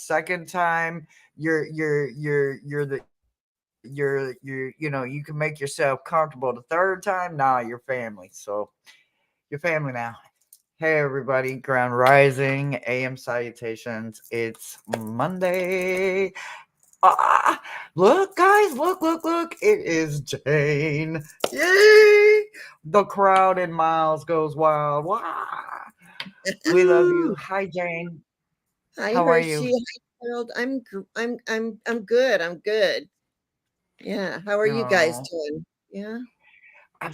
second time, you can make yourself comfortable. The third time, nah, you're family. So you're family now. Hey everybody, Ground Rising, AM salutations. It's Monday. Ah, look, guys, look. It is Jane. Yay! The crowd in Miles goes wild. Wow. We love you. Hi, Jane. Hi, How are Hershey. you? Hi, Harold. I'm good. I'm good. Yeah. How are you guys Oh, doing? Yeah.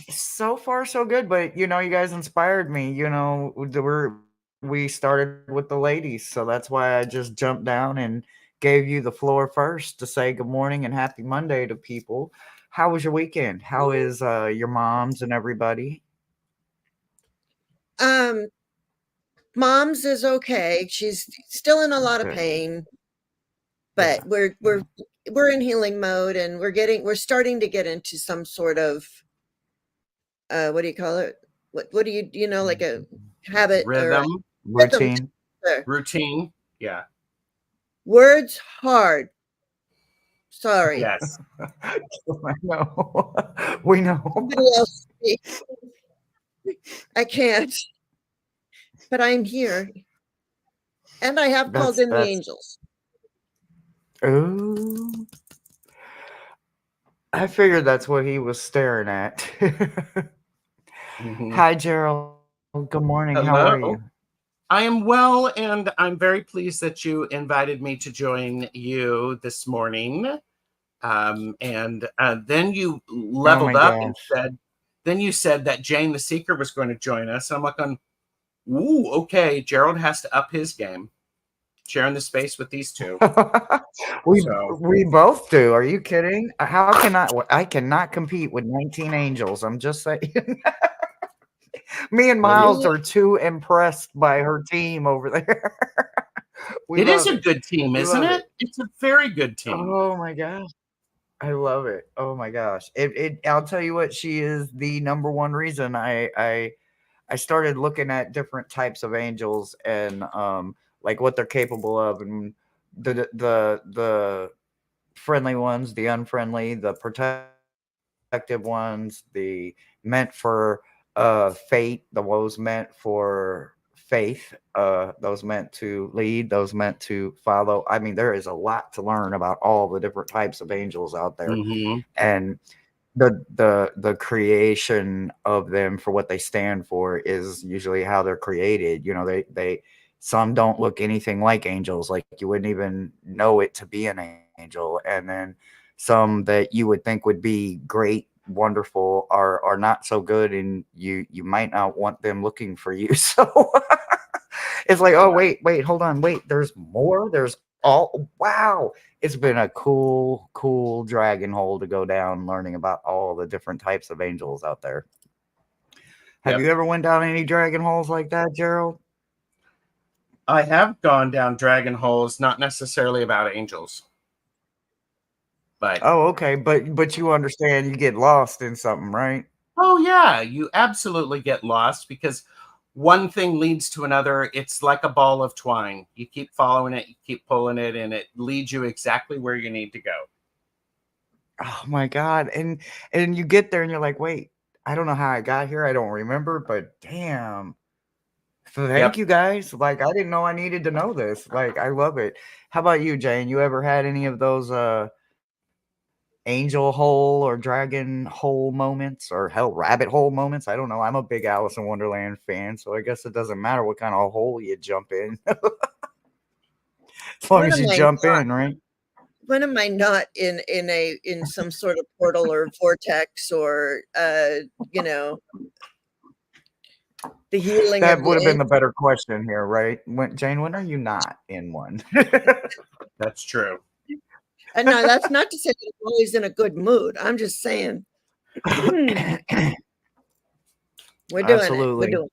so far so good. But you guys inspired me. We started with the ladies, so that's why I just jumped down and gave you the floor first to say good morning and happy Monday to people. How was your weekend? How is your moms and everybody? Um, Mom's is okay. She's still in a lot of Good. pain, but Yeah. we're in healing mode, and we're starting to get into some sort of what do you call it? What do you know, like a habit or a Rhythm, rhythm to Routine. it. routine. Yeah. Words hard. Sorry. Yes. I know. We know. Somebody else speak. I can't, but I'm here. And I have called in the That's angels. oh, I figured that's what he was staring at. Mhm. Hi, Gerald. Good morning. How are you? Hello. I am well, and I'm very pleased that you invited me to join you this morning. And then you Oh my leveled up and gosh. said that Jane the Seeker was going to join us. I'm like, ooh, okay, Gerald has to up his game, sharing the space with these two. we So, we both do. Are you kidding? How can I cannot compete with 19 angels. I'm just saying. Me and well, Miles are too impressed by her team over there. We it is love a it. good team, We isn't love it? it. It's a very good team. Oh my gosh. I love it. Oh my gosh. I'll tell you what, she is the number one reason I started looking at different types of angels and like what they're capable of and the friendly ones, the unfriendly, the protective ones, the meant for fate, the ones meant for faith, those meant to lead, those meant to follow. I mean, there is a lot to learn about all the different types of angels out there. Hmm. And the creation of them for what they stand for is usually how they're created. They some don't look anything like angels, like you wouldn't even know it to be an angel, and then some that you would think would be great, wonderful, are not so good, and you might not want them looking for you. So it's like, oh Yeah. wait, hold on, wait, there's more. There's all wow. It's been a cool dragon hole to go down learning about all the different types of angels out there. Have Yep. you ever went down any dragon holes like that, Gerald? I have gone down dragon holes, not necessarily about angels, but Oh, okay, but you understand you get lost in something, right? oh yeah, you absolutely get lost because one thing leads to another. It's like a ball of twine. You keep following it, you keep pulling it, and it leads you exactly where you need to go. Oh my god. And you get there and you're like, "Wait, I don't know how I got here. I don't remember, but damn. Thank Yep. you guys. Like I didn't know I needed to know this. Like I love it." How about you, Jane? You ever had any of those angel hole or dragon hole moments or hell rabbit hole moments? I don't know. I'm a big Alice in Wonderland fan, so I guess it doesn't matter what kind of hole you jump in as long When as am you I jump not? in, right? When am I not in some sort of portal or vortex or you know, the healing That of would the have been the angels? better question here, right? Jane, when are you not in one? That's true. And now that's not to say that I'm always in a good mood. I'm just saying we're doing it. We're Absolutely. doing it.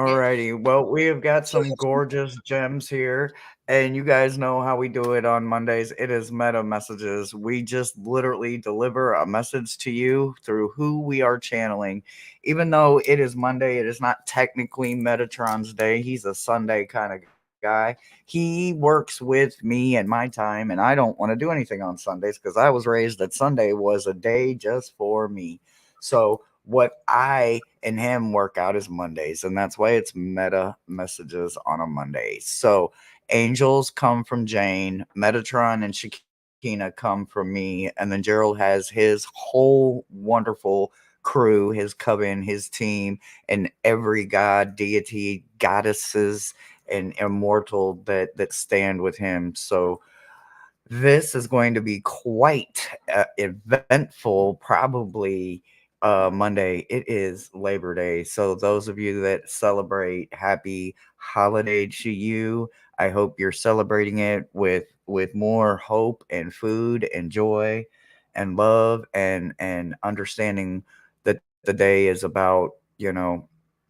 Yeah. Alrighty. Well, we have got So some gorgeous gems here, and you guys know how we do it on Mondays. It is meta messages. We just literally deliver a message to you through who we are channeling. Even though it is Monday, it is not technically Metatron's day. He's a Sunday kind of guy. guy. He works with me at my time, and I don't want to do anything on Sundays because I was raised that Sunday was a day just for me. So what I and him work out is Mondays, and that's why it's meta messages on a Monday. So angels come from Jane, Metatron and Shakina come from me, and then Gerald has his whole wonderful crew, his coven, his team, and every god, deity, goddesses, and immortal that stand with him. So this is going to be quite eventful, probably Monday. It is Labor Day. So, those of you that celebrate, happy holiday to you. I hope you're celebrating it with more hope and food and joy and love and understanding that the day is about,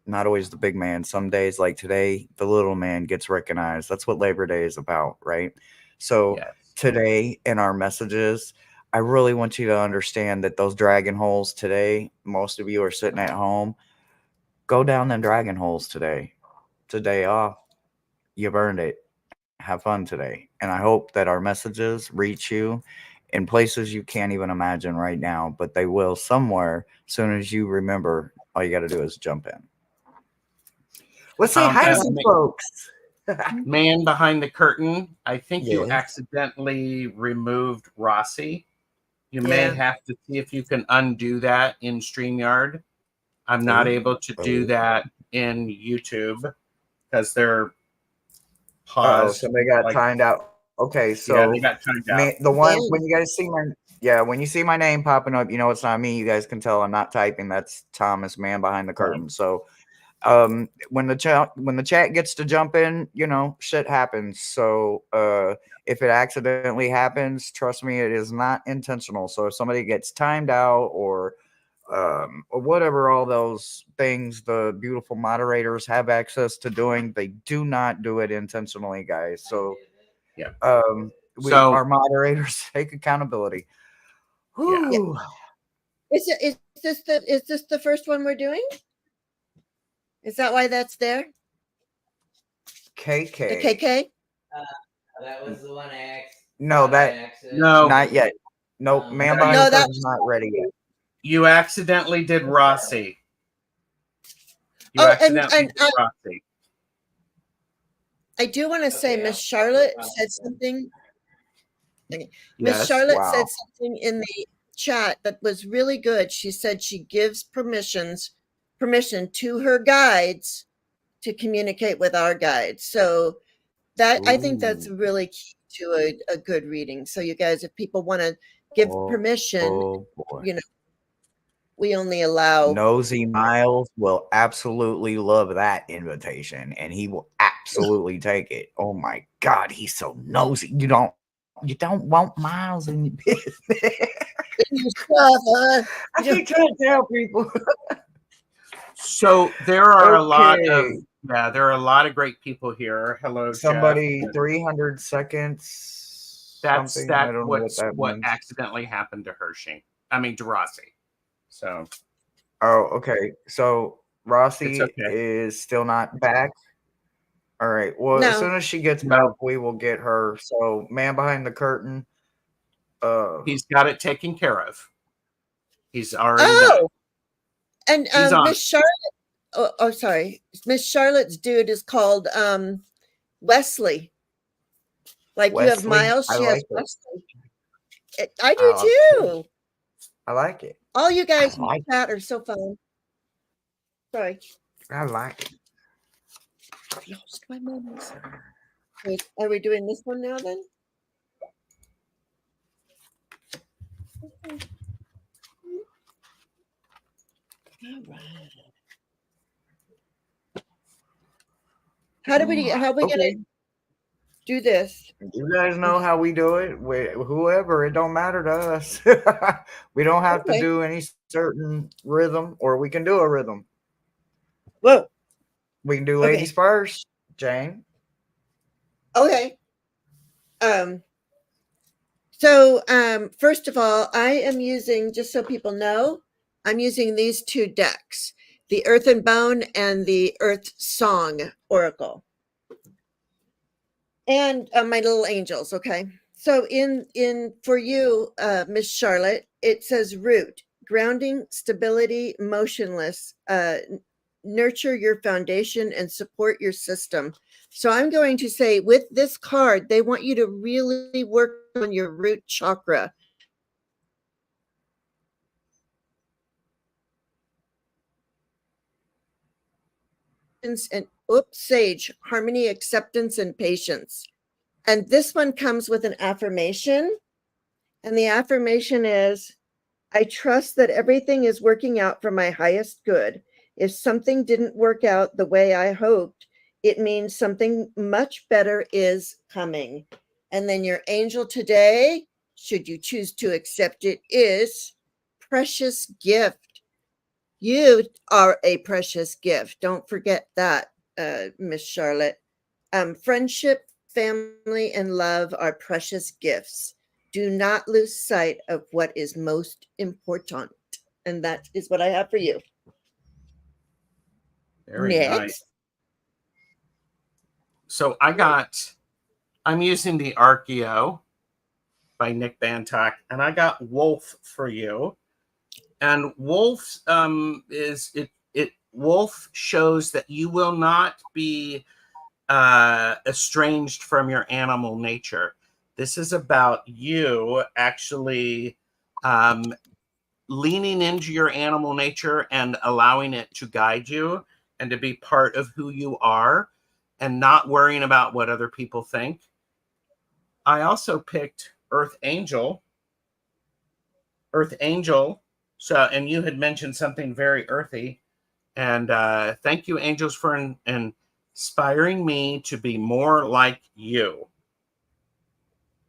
not always the big man. Some days, like today, the little man gets recognized. That's what Labor Day is about, right? So, Yes. today in our messages, I really want you to understand that those dragon holes today, most of you are sitting at home. Go down them dragon holes today. It's a day off. You've earned it. Have fun today. And I hope that our messages reach you in places you can't even imagine right now, but they will somewhere as soon as you remember. All you got to do is jump in. Let's say hi to some folks. Man behind the curtain, I think you Yes. accidentally removed Rossi. You may have to see if you can undo that in StreamYard. I'm not able to do that in YouTube because they're paused. So they got timed out. Okay, so yeah, they got timed out. the one when you guys see when you see my name popping up, it's not me. You guys can tell I'm not typing. That's Thomas, man behind the curtain. Right. So when the chat gets to jump in, shit happens. So if it accidentally happens, trust me, it is not intentional. So if somebody gets timed out or whatever, all those things the beautiful moderators have access to doing, they do not do it intentionally, guys. So yeah, our moderators take accountability. Yeah. Is this the first one we're doing? Is that why that's there? KK. The KK? That was the one I asked. No, not yet. Nope, man behind the curtain's not ready yet. You accidentally did Rossi. You accidentally did Rossi. I do want to say Miss Charlotte said something. Miss Charlotte said something in the chat that was really good. She said she gives permission to her guides to communicate with our guides. So that I think that's really key to a good reading. So you guys, if people want to give permission, we only allow. Nosy Miles will absolutely love that invitation, and he will absolutely take it. Oh my God, he's so nosy. You don't want Miles in your business. I keep trying to tell people. So there are a lot of great people here. Hello, somebody. Jeff. 300 seconds. That's what means. Accidentally happened to Hershey. I mean to Rossi. So. Oh, okay. So Rossi is still not back. All right. Well, as soon as she gets back, we will get her. So, man behind the curtain. He's got it taken care of. He's already done it. And Miss Charlotte. Oh, sorry. Miss Charlotte's dude is called Wesley. Like Wesley? You have Miles, she has Wesley. I do too. I like it. All you guys in the chat are so fun. Sorry. I like it. I lost my moments. Wait, are we doing this one now then? All right. How are we gonna do this? You guys know how we do it. Whoever, it don't matter to us. We don't have to do any certain rhythm, or we can do a rhythm. Look, we can do ladies first, Jane. Okay. So first of all, I am using, just so people know, I'm using these two decks, the Earth and Bone and the Earth Song Oracle. and my little angels. Okay. So in for you, Miss Charlotte, it says root, grounding, stability, motionless, nurture your foundation and support your system. So I'm going to say with this card, they want you to really work on your root chakra. And sage, harmony, acceptance, and patience. And this one comes with an affirmation. And the affirmation is, I trust that everything is working out for my highest good. If something didn't work out the way I hoped, it means something much better is coming. And then your angel today, should you choose to accept it, is precious gift. You are a precious gift. Don't forget that, Miss Charlotte. Friendship, family, and love are precious gifts. Do not lose sight of what is most important. And that is what I have for you. Very Next. nice. So I'm using the Archeo by Nick Bantock, and I got Wolf for you. And Wolf Wolf shows that you will not be estranged from your animal nature. This is about you actually leaning into your animal nature and allowing it to guide you and to be part of who you are and not worrying about what other people think. I also picked Earth Angel. Earth Angel. So, and you had mentioned something very earthy. And thank you, angels, for inspiring me to be more like you.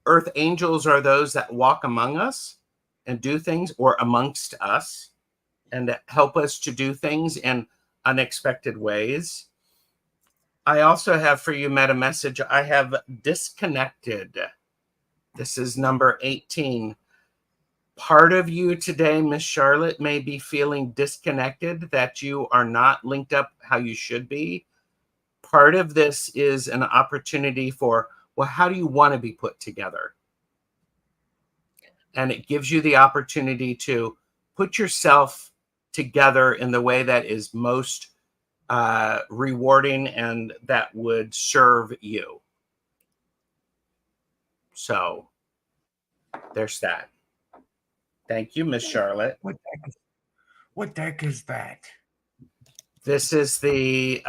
Earth angels are those that walk among us and do things, or amongst us, and help us to do things in unexpected ways. I also have for you, meta message, I have disconnected. This is number 18. Part of you today, Miss Charlotte, may be feeling disconnected, that you are not linked up how you should be. Part of this is an opportunity for, well, how do you want to be put together? And it gives you the opportunity to put yourself together in the way that is most rewarding and that would serve you. So there's that. Thank you, Miss Charlotte. What deck is that? This is the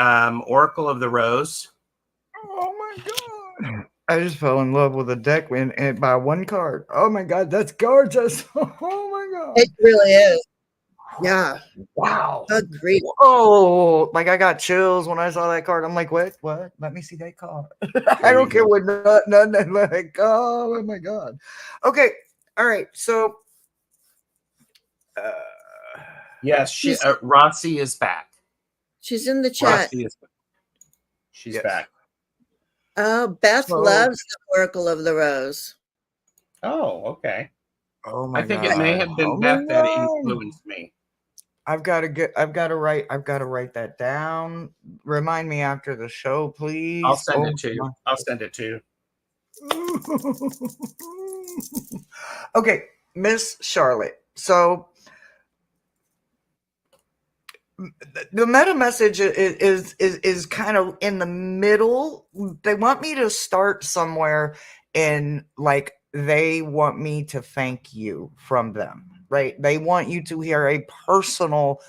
Oracle of the Rose. Oh my god! I just fell in love with a deck and by one card. Oh my god, that's gorgeous! Oh my god! It really is. Yeah. Wow. Agreed. Oh, like I got chills when I saw that card. I'm like, what? What? Let me see that card. I don't care what nothing like. Oh my god. Okay. All right. So. Yes, Rossi is back. She's in the chat. She's back. Oh, Beth loves the Oracle of the Rose. Oh, okay. Oh my god. I think it may have been Beth that influenced me. I've got to write that down. Remind me after the show, please. I'll send it to you. I'll send it to you. Okay, Miss Charlotte. So the meta message is kind of in the middle. They want me to start somewhere in, like, they want me to thank you from them, right? They want you to hear a personal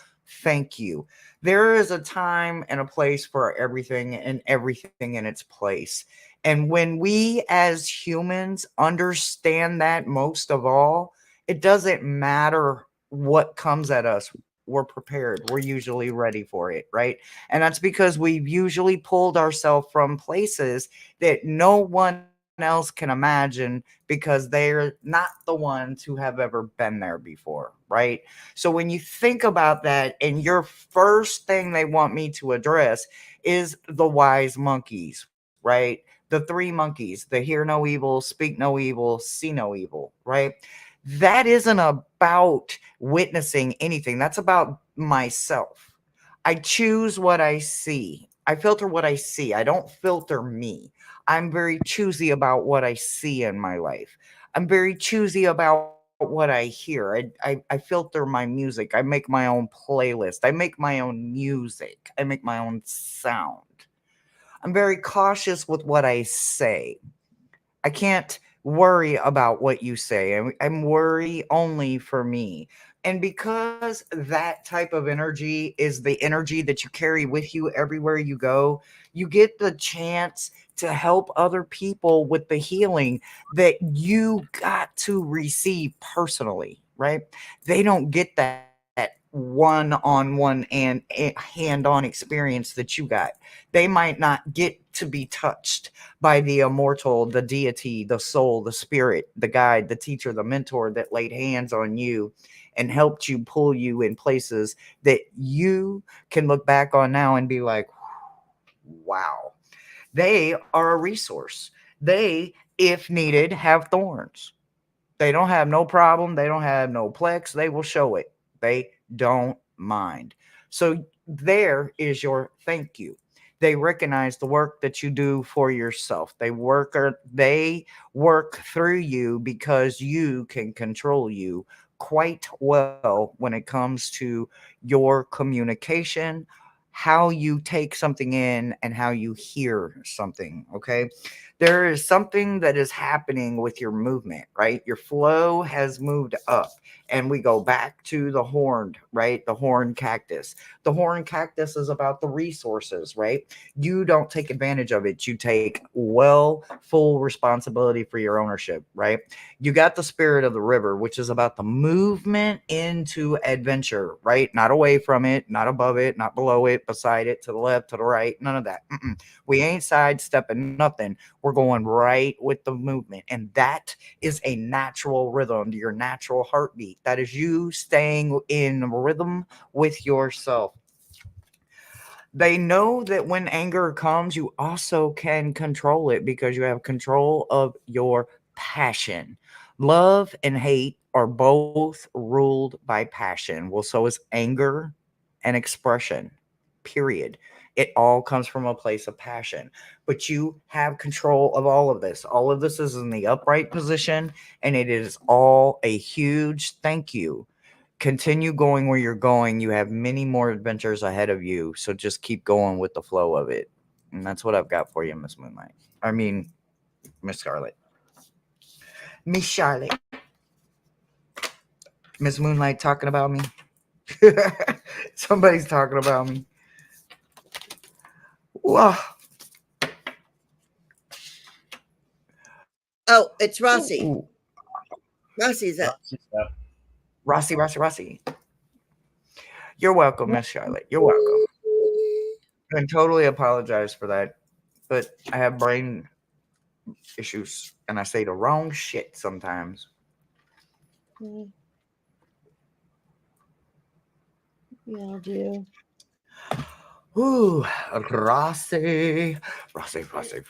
thank you. There is a time and a place for everything, and everything in its place. And when we as humans understand that, most of all, it doesn't matter what comes at us. We're prepared. We're usually ready for it, right? And that's because we've usually pulled ourselves from places that no one else can imagine, because they're not the ones who have ever been there before, right? So when you think about that, and your first thing they want me to address is the wise monkeys, right? The three monkeys, the hear no evil, speak no evil, see no evil, right? That isn't about witnessing anything. That's about myself. I choose what I see. I filter what I see. I don't filter me. I'm very choosy about what I see in my life. I'm very choosy about what I hear. I filter my music. I make my own playlist. I make my own music. I make my own sound. I'm very cautious with what I say. I can't worry about what you say. I'm worry only for me. And because that type of energy is the energy that you carry with you everywhere you go, you get the chance to help other people with the healing that you got to receive personally, right? They don't get that one-on-one and hand-on experience that you got. They might not get to be touched by the immortal, the deity, the soul, the spirit, the guide, the teacher, the mentor that laid hands on you and helped you pull you in places that you can look back on now and be like, wow, they are a resource. They, if needed, have thorns. They don't have no problem. They don't have no plex. They will show it. They don't mind. So there is your thank you. They recognize the work that you do for yourself. They work through you because you can control you quite well when it comes to your communication, how you take something in and how you hear something, okay? There is something that is happening with your movement, right? Your flow has moved up, and we go back to the horned, right? The horned cactus. The horned cactus is about the resources, right? You don't take advantage of it. You take full responsibility for your ownership, right? You got the spirit of the river, which is about the movement into adventure, right? Not away from it, not above it, not below it, beside it, to the left, to the right, none of that. We ain't sidestepping nothing. We're going right with the movement. And that is a natural rhythm to your natural heartbeat. That is you staying in rhythm with yourself. They know that when anger comes, you also can control it because you have control of your passion. Love and hate are both ruled by passion. Well, so is anger and expression, period. It all comes from a place of passion. But you have control of all of this. All of this is in the upright position, and it is all a huge thank you. Continue going where you're going. You have many more adventures ahead of you. So just keep going with the flow of it. And that's what I've got for you, Miss Moonlight. I mean, Miss Scarlet. Miss Charlotte. Miss Moonlight talking about me. Somebody's talking about me. Wow. Oh, it's Rossi. Ooh. Rossi's up. Rossi. You're welcome, Miss Charlotte. You're welcome. And totally apologize for that. But I have brain issues and I say the wrong shit sometimes. We all do. Ooh, Rossi. Rossi. Rossi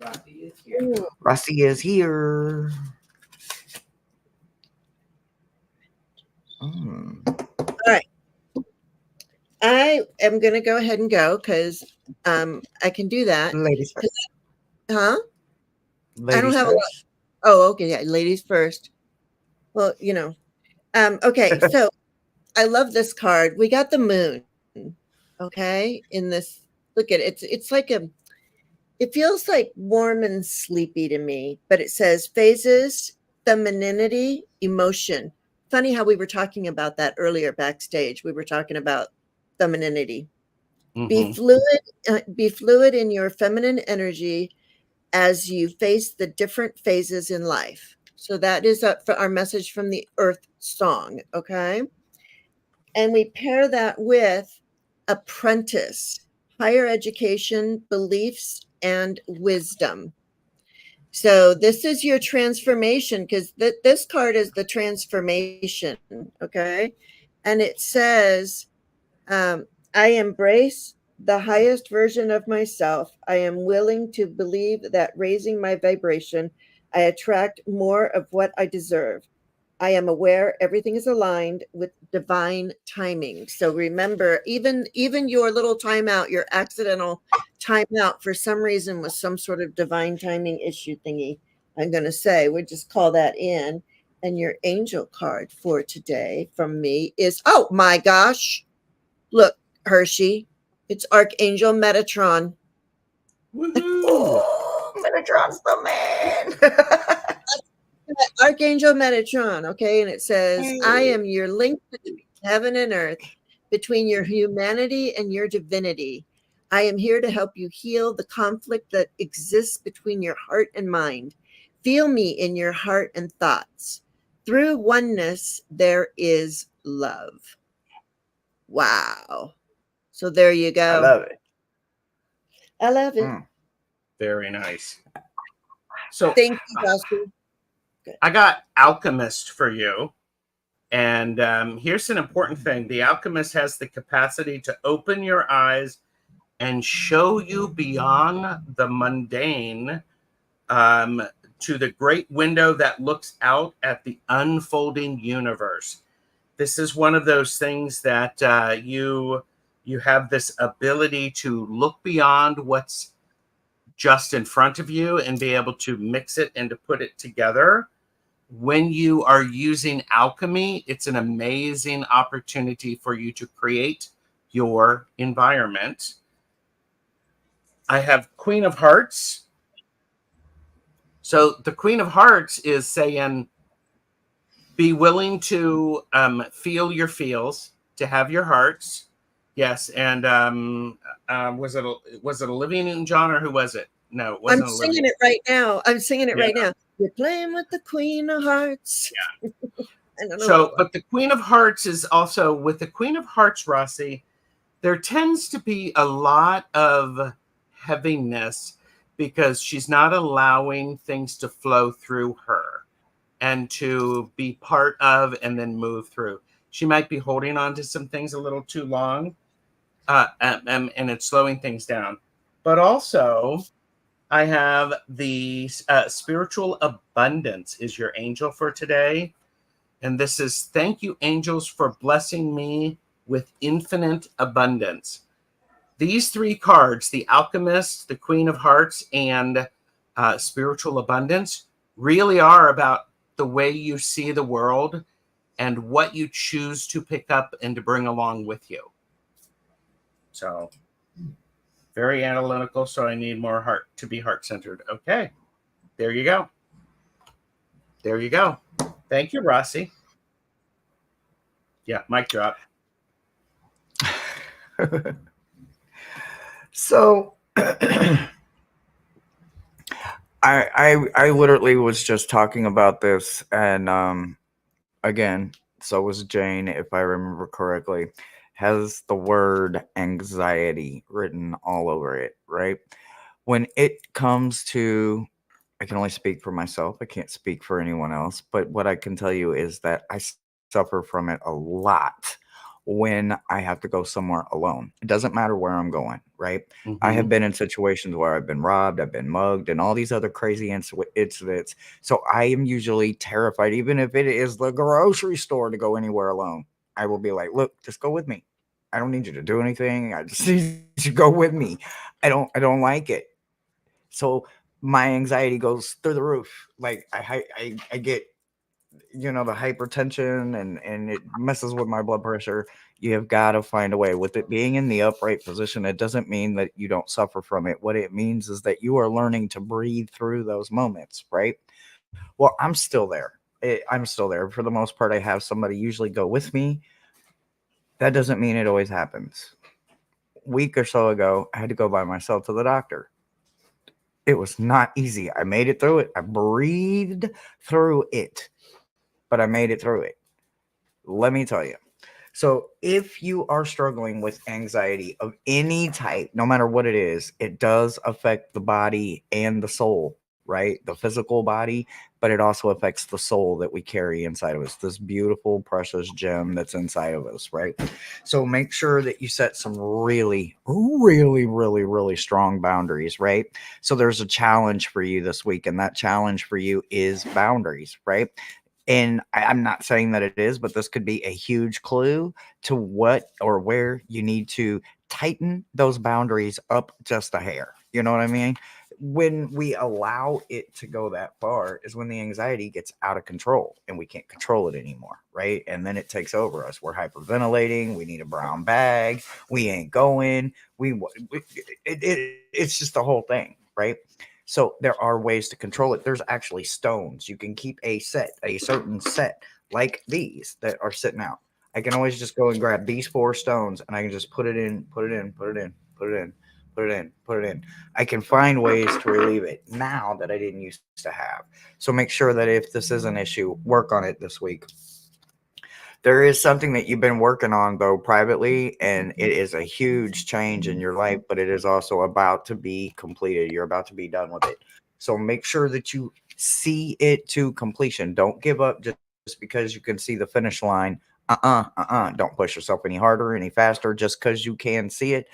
Rocky is here. Rossi is here. All right. I am going to go ahead and go because I can do that. Ladies first. Huh? Ladies I don't have first. a lot. Oh, okay. Yeah, ladies first. Well, okay. So I love this card. We got the moon. Okay. In this, look at it. It's like it feels like warm and sleepy to me, but it says phases, femininity, emotion. Funny how we were talking about that earlier backstage. We were talking about femininity. Be fluid in your feminine energy as you face the different phases in life. So that is for our message from the Earth Song, okay? And we pair that with apprentice, higher education, beliefs, and wisdom. So this is your transformation because this card is the transformation, okay? And it says, I embrace the highest version of myself. I am willing to believe that raising my vibration, I attract more of what I deserve. I am aware everything is aligned with divine timing. So remember, even your little timeout, your accidental timeout for some reason was some sort of divine timing issue thingy. I'm going to say, we just call that in. And your angel card for today from me is, oh my gosh, look, Hershey, it's Archangel Metatron. Woohoo! Metatron's the man. Archangel Metatron, okay, and it says, I am your link between heaven and earth, between your humanity and your divinity. I am here to help you heal the conflict that exists between your heart and mind. Feel me in your heart and thoughts. Through oneness, there is love. Wow. So there you go. I love it. I love it. Very nice. So thank you, Dusty. I got Alchemist for you. And here's an important thing. The Alchemist has the capacity to open your eyes and show you beyond the mundane to the great window that looks out at the unfolding universe. This is one of those things that you have this ability to look beyond what's just in front of you and be able to mix it and to put it together. When you are using alchemy, it's an amazing opportunity for you to create your environment. I have Queen of Hearts. So the Queen of Hearts is saying, be willing to feel your feels, to have your hearts. Yes, and was it Olivia Newton-John or who was it? No, it wasn't. I'm singing it right now. I'm singing it right now. You're playing with the Queen of Hearts. Yeah. I don't know. So, but the Queen of Hearts is also, with the Queen of Hearts, Rossi, there tends to be a lot of heaviness because she's not allowing things to flow through her and to be part of and then move through. She might be holding on to some things a little too long, and it's slowing things down. But also, I have the spiritual abundance is your angel for today. And this is, thank you, angels, for blessing me with infinite abundance. These three cards, the Alchemist, the Queen of Hearts, and spiritual abundance, really are about the way you see the world and what you choose to pick up and to bring along with you. So very analytical, so I need more heart to be heart-centered. Okay, there you go. There you go. Thank you, Rossi. Yeah, mic drop. So I literally was just talking about this, and again, so was Jane, if I remember correctly, has the word anxiety written all over it, right? When it comes to, I can only speak for myself, I can't speak for anyone else, but what I can tell you is that I suffer from it a lot when I have to go somewhere alone. It doesn't matter where I'm going, right? Mm-hmm. I have been in situations where I've been robbed, I've been mugged, and all these other crazy incidents. So I am usually terrified, even if it is the grocery store, to go anywhere alone. I will be like, look, just go with me. I don't need you to do anything. I just need you to go with me. I don't like it. So my anxiety goes through the roof. Like I get, the hypertension and it messes with my blood pressure. You have got to find a way. With it being in the upright position, it doesn't mean that you don't suffer from it. What it means is that you are learning to breathe through those moments, right? Well, I'm still there. I'm still there. For the most part, I have somebody usually go with me. That doesn't mean it always happens. A week or so ago, I had to go by myself to the doctor. It was not easy. I made it through it. I breathed through it. But I made it through it. Let me tell you. So if you are struggling with anxiety of any type, no matter what it is, it does affect the body and the soul, right? The physical body, but it also affects the soul that we carry inside of us, this beautiful, precious gem that's inside of us, right? So make sure that you set some really, really, really, really strong boundaries, right? So there's a challenge for you this week, and that challenge for you is boundaries, right? And I'm not saying that it is, but this could be a huge clue to what or where you need to tighten those boundaries up just a hair. You know what I mean? When we allow it to go that far is when the anxiety gets out of control and we can't control it anymore, right? And then it takes over us. We're hyperventilating. We need a brown bag. We ain't going. It's just the whole thing, right? So there are ways to control it. There's actually stones. You can keep a certain set like these that are sitting out. I can always just go and grab these 4 stones and I can just put it in, put it in, put it in, put it in, put it in, put it in. I can find ways to relieve it now that I didn't used to have. So make sure that if this is an issue, work on it this week. There is something that you've been working on though privately, and it is a huge change in your life, but it is also about to be completed. You're about to be done with it. So make sure that you see it to completion. Don't give up just because you can see the finish line. Don't push yourself any harder, any faster just because you can see it.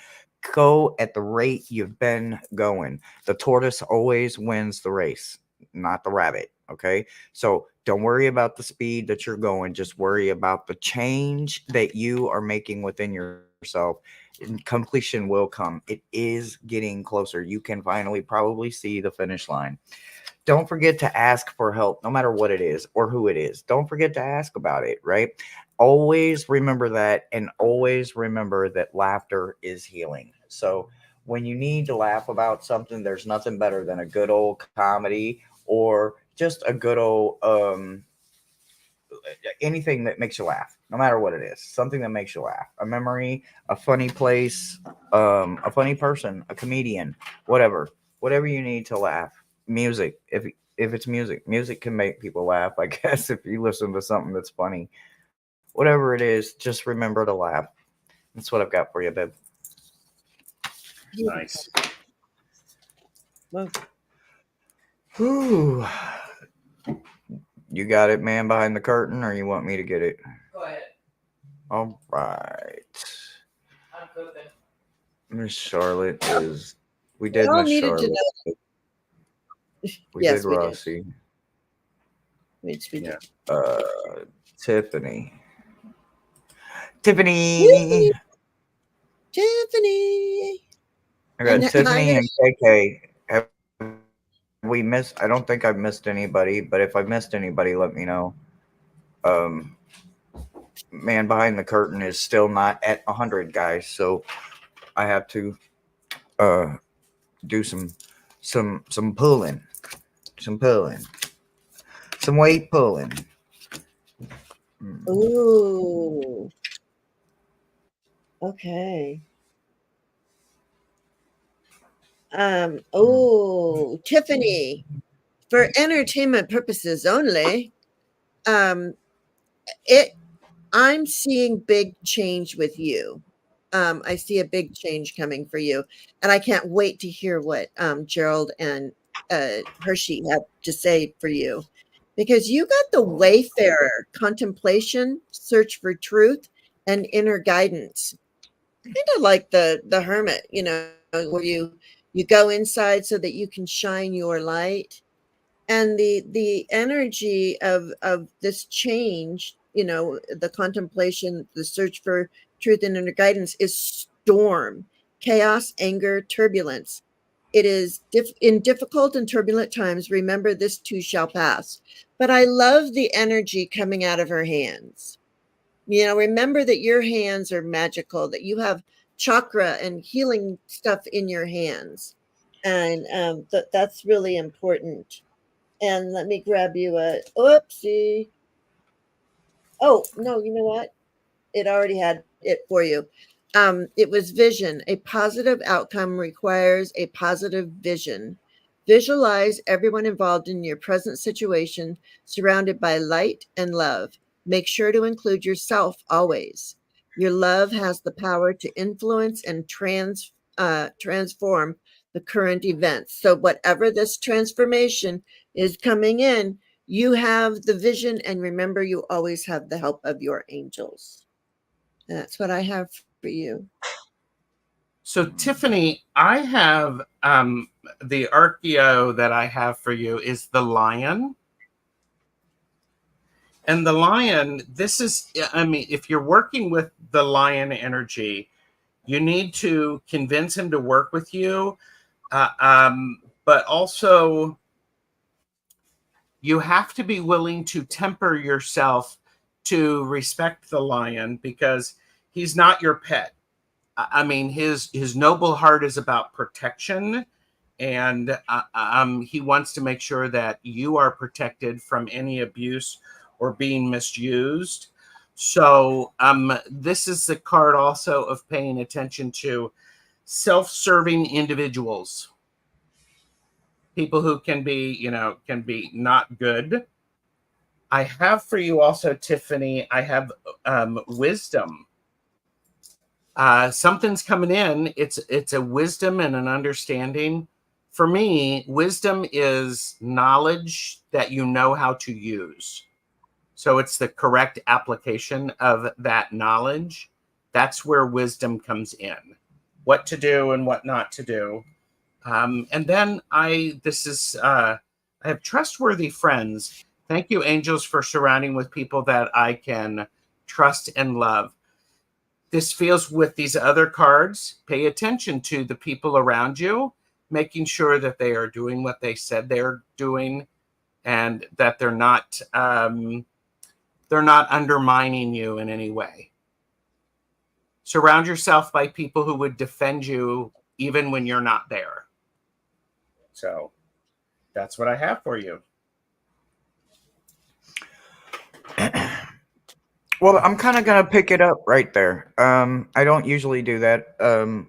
Go at the rate you've been going. The tortoise always wins the race, not the rabbit. Okay. So don't worry about the speed that you're going. Just worry about the change that you are making within yourself. And completion will come. It is getting closer. You can finally probably see the finish line. Don't forget to ask for help, no matter what it is or who it is. Don't forget to ask about it, right? Always remember that, and always remember that laughter is healing. So when you need to laugh about something, there's nothing better than a good old comedy or just a good old anything that makes you laugh, no matter what it is. Something that makes you laugh. A memory, a funny place, a funny person, a comedian, whatever you need to laugh. Music, if it's music, music can make people laugh. I guess if you listen to something that's funny, whatever it is, just remember to laugh. That's what I've got for you, babe. Nice. Well, Whew. You got it, man, behind the curtain, or you want me to get it? Go ahead. All right. I'm cooking. Miss Charlotte is. We we did all Miss needed to Charlotte. know. We Yes, did we did. Rossi. We Yeah. did. Tiffany. Tiffany. Woo! Tiffany. I got And I Tiffany gotta, and KK. Have we missed? I don't think I've missed anybody, but if I missed anybody, let me know. Um, Man behind the curtain is still not at 100, guys. So I have to uh do some pulling, some pulling, some weight pulling. ooh, okay. Oh, Tiffany, for entertainment purposes only, um, it I'm seeing big change with you. I see a big change coming for you, and I can't wait to hear what Gerald and Hershey have to say for you, because you got the wayfarer, contemplation, search for truth, and inner guidance. Kind of like the hermit, where you go inside so that you can shine your light, and the energy of this change, the contemplation, the search for truth and inner guidance, is storm, chaos, anger, turbulence. It is in difficult and turbulent times, remember this too shall pass. But I love the energy coming out of her hands. Remember that your hands are magical, that you have chakra and healing stuff in your hands, and that's really important. And let me grab you a oopsie. Oh, no, you know what? It already had it for you. It was vision. A positive outcome requires a positive vision. Visualize everyone involved in your present situation surrounded by light and love. Make sure to include yourself always. Your love has the power to influence and transform the current events. So, whatever this transformation is coming in, you have the vision, and remember, you always have the help of your angels. That's what I have for you. So Tiffany, I have the archeo that I have for you is the lion. And the lion, this is, I mean, if you're working with the lion energy, you need to convince him to work with you. But also, you have to be willing to temper yourself to respect the lion, because he's not your pet. I mean, his noble heart is about protection, and he wants to make sure that you are protected from any abuse or being misused. So this is the card also of paying attention to self-serving individuals, people who can be, can be not good. I have for you also, Tiffany, I have wisdom. Something's coming in. It's a wisdom and an understanding. For me, wisdom is knowledge that you know how to use. So it's the correct application of that knowledge. That's where wisdom comes in. What to do and what not to do. And then I have trustworthy friends. Thank you, angels, for surrounding with people that I can trust and love. This feels with these other cards. Pay attention to the people around you, making sure that they are doing what they said they're doing, and that they're not undermining you in any way. Surround yourself by people who would defend you even when you're not there. So that's what I have for you. Well, I'm kind of going to pick it up right there. I don't usually do that,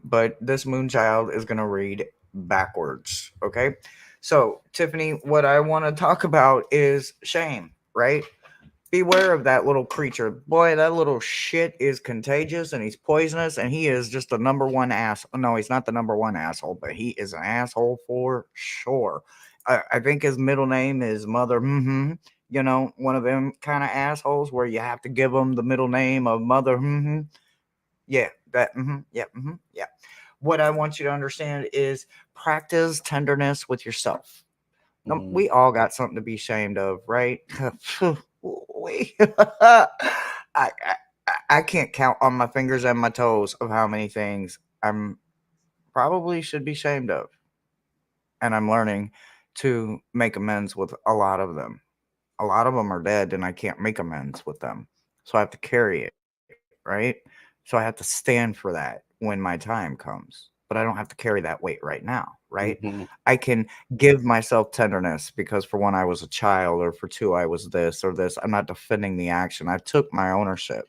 but this Moonchild is going to read backwards, okay? So, Tiffany, what I want to talk about is shame, right? Beware of that little creature. Boy, that little shit is contagious, and he's poisonous, and he is just the number one ass. No, he's not the number one asshole, but he is an asshole for sure. I think his middle name is Mother. One of them kind of assholes where you have to give them the middle name of Mother. Yeah, that. Yeah. What I want you to understand is practice tenderness with yourself. We all got something to be ashamed of, right? I can't count on my fingers and my toes of how many things I'm probably should be ashamed of. And I'm learning to make amends with a lot of them. A lot of them are dead and I can't make amends with them. So I have to carry it, right? So I have to stand for that when my time comes. But I don't have to carry that weight right now, right? Mm-hmm. I can give myself tenderness because for one, I was a child, or for two, I was this or this. I'm not defending the action. I took my ownership,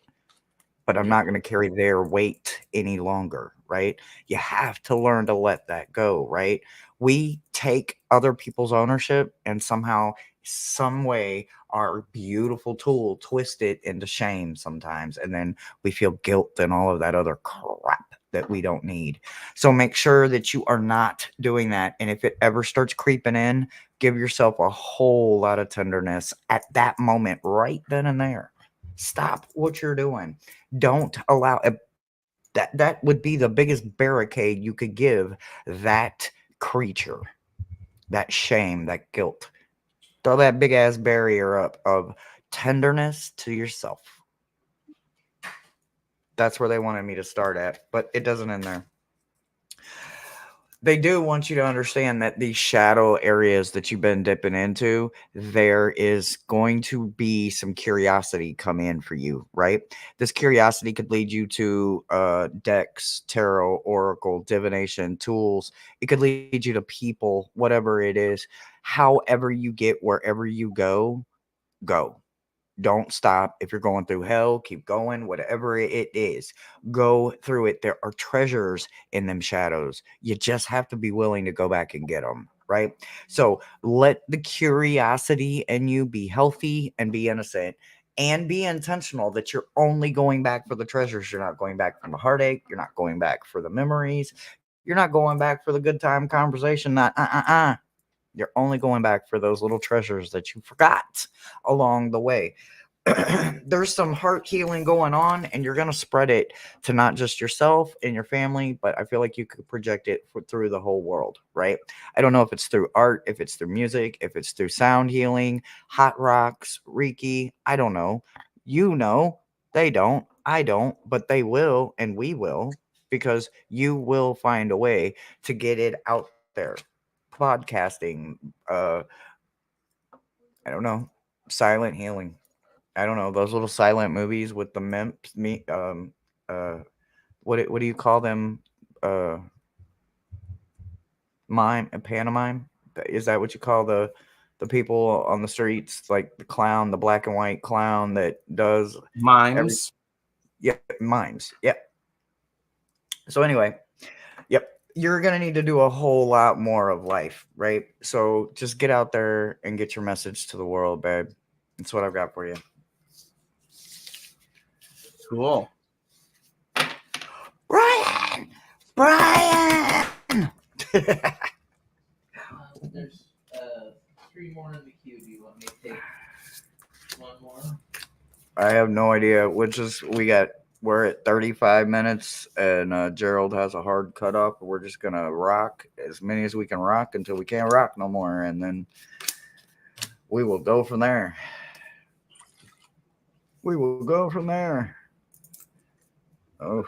but I'm not going to carry their weight any longer, right? You have to learn to let that go, right? We take other people's ownership and somehow, some way, our beautiful tool twist it into shame sometimes, and then we feel guilt and all of that other crap that we don't need. So make sure that you are not doing that, and if it ever starts creeping in, give yourself a whole lot of tenderness at that moment, right then and there. Stop what you're doing. Don't allow that would be the biggest barricade you could give that creature, that shame, that guilt. Throw that big ass barrier up of tenderness to yourself. That's where they wanted me to start at, but it doesn't end there. They do want you to understand that these shadow areas that you've been dipping into, there is going to be some curiosity come in for you, right? This curiosity could lead you to decks, tarot, oracle, divination, tools. It could lead you to people, whatever it is. However you get wherever you go. Don't stop. If you're going through hell, keep going. Whatever it is, go through it. There are treasures in them shadows. You just have to be willing to go back and get them, right? So let the curiosity in you be healthy and be innocent, and be intentional that you're only going back for the treasures. You're not going back for the heartache. You're not going back for the memories. You're not going back for the good time conversation. Not You're only going back for those little treasures that you forgot along the way. there's some heart healing going on, and you're going to spread it to not just yourself and your family, but I feel like you could project it through the whole world, right? I don't know if it's through art, if it's through music, if it's through sound healing, hot rocks, Reiki. I don't know. You know, they don't. I don't, but they will, and we will, because you will find a way to get it out there. Podcasting, I don't know, silent healing. I don't know, those little silent movies with the what do you call them? Uh, mime and pantomime. Is that what you call the people on the streets, like the clown, the black and white clown that does Mimes. mimes. Yep. So anyway, yep. You're gonna need to do a whole lot more of life, right? So just get out there and get your message to the world, babe. That's what I've got for you. Cool. Brian. There's 3 more in the queue. Do you want me to take one more? I have no idea. We're at 35 minutes, and Gerald has a hard cutoff. We're just gonna rock as many as we can rock until we can't rock no more, and then we will go from there. Oh,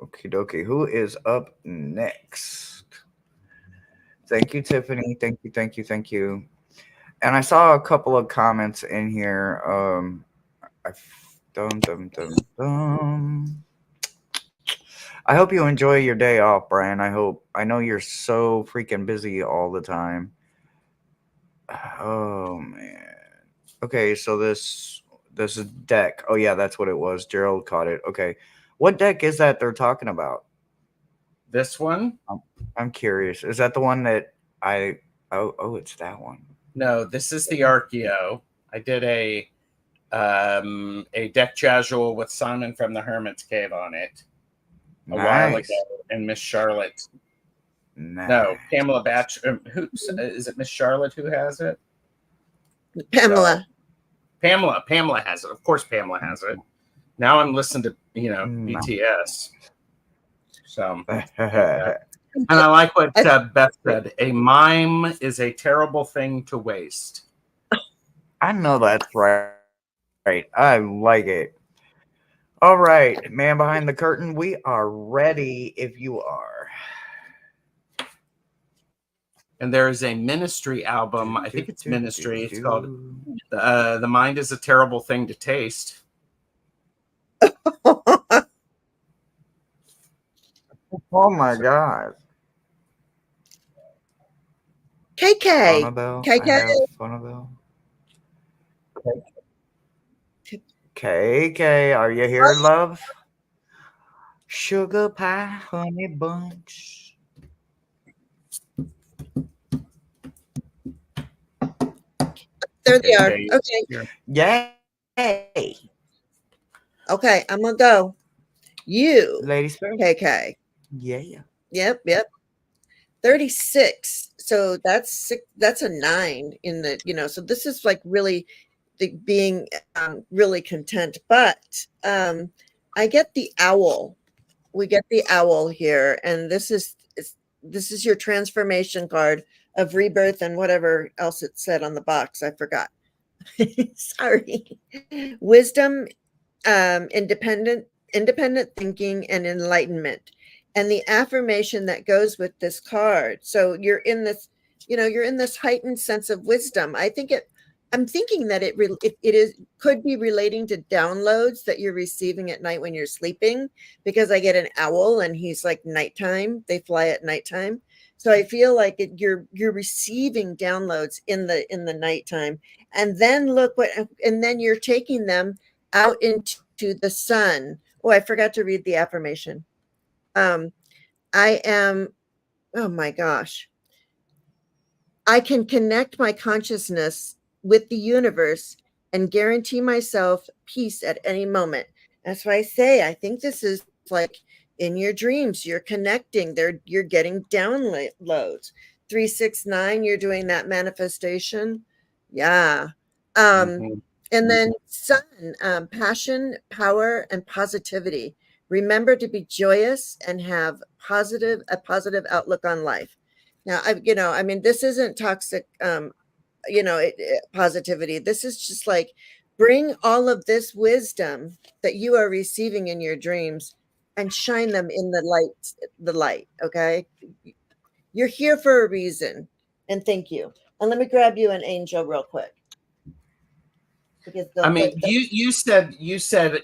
okie dokie. Who is up next? Thank you, Tiffany. Thank you. And I saw a couple of comments in here. I hope you enjoy your day off, Brian. I know you're so freaking busy all the time. Oh man. Okay, so this is deck. Oh yeah, that's what it was. Gerald caught it. Okay. What deck is that they're talking about? This one? I'm curious. Is that the one that it's that one. No, this is the Archeo. I did a deck casual with Simon from the Hermit's Cave on it a while ago, and Miss Charlotte. Nice. No, Pamela Batch. Who is it? Miss Charlotte who has it? Pamela. Pamela has it. Of course, Pamela has it. Now I'm listening to BTS. So, and I like what Beth said. A mime is a terrible thing to waste. I know that's right. I like it. All right, man behind the curtain, we are ready if you are. And there is a Ministry album. I think it's Ministry. It's called The Mind is a Terrible Thing to Taste. Oh my God. KK. KK, are you here, love? Sugar pie, honey bunch. There they are. Okay. Yay. Okay, I'm gonna go. You, ladies first. KK. Yeah. Yep. 36. So that's a 9 in the, so this is like really being really content. But I get the owl. We get the owl here, and this is your transformation card of rebirth and whatever else it said on the box. I forgot. Sorry. Wisdom, independent thinking, and enlightenment. And the affirmation that goes with this card. So you're in this, you're in this heightened sense of wisdom. I'm thinking that it could be relating to downloads that you're receiving at night when you're sleeping, because I get an owl and he's like nighttime. They fly at nighttime. So I feel like you're receiving downloads in the nighttime, and then and then you're taking them out into the sun. Oh, I forgot to read the affirmation. I am, oh my gosh. I can connect my consciousness with the universe and guarantee myself peace at any moment. That's why I say, I think this is like in your dreams, you're connecting you're getting downloads. 369, you're doing that manifestation. Yeah. And then sun, passion, power, and positivity. Remember to be joyous and have a positive outlook on life. Now, I mean, this isn't toxic, positivity. This is just like bring all of this wisdom that you are receiving in your dreams and shine them in the light. Okay. You're here for a reason. And thank you. And let me grab you an angel real quick. Because I mean, you said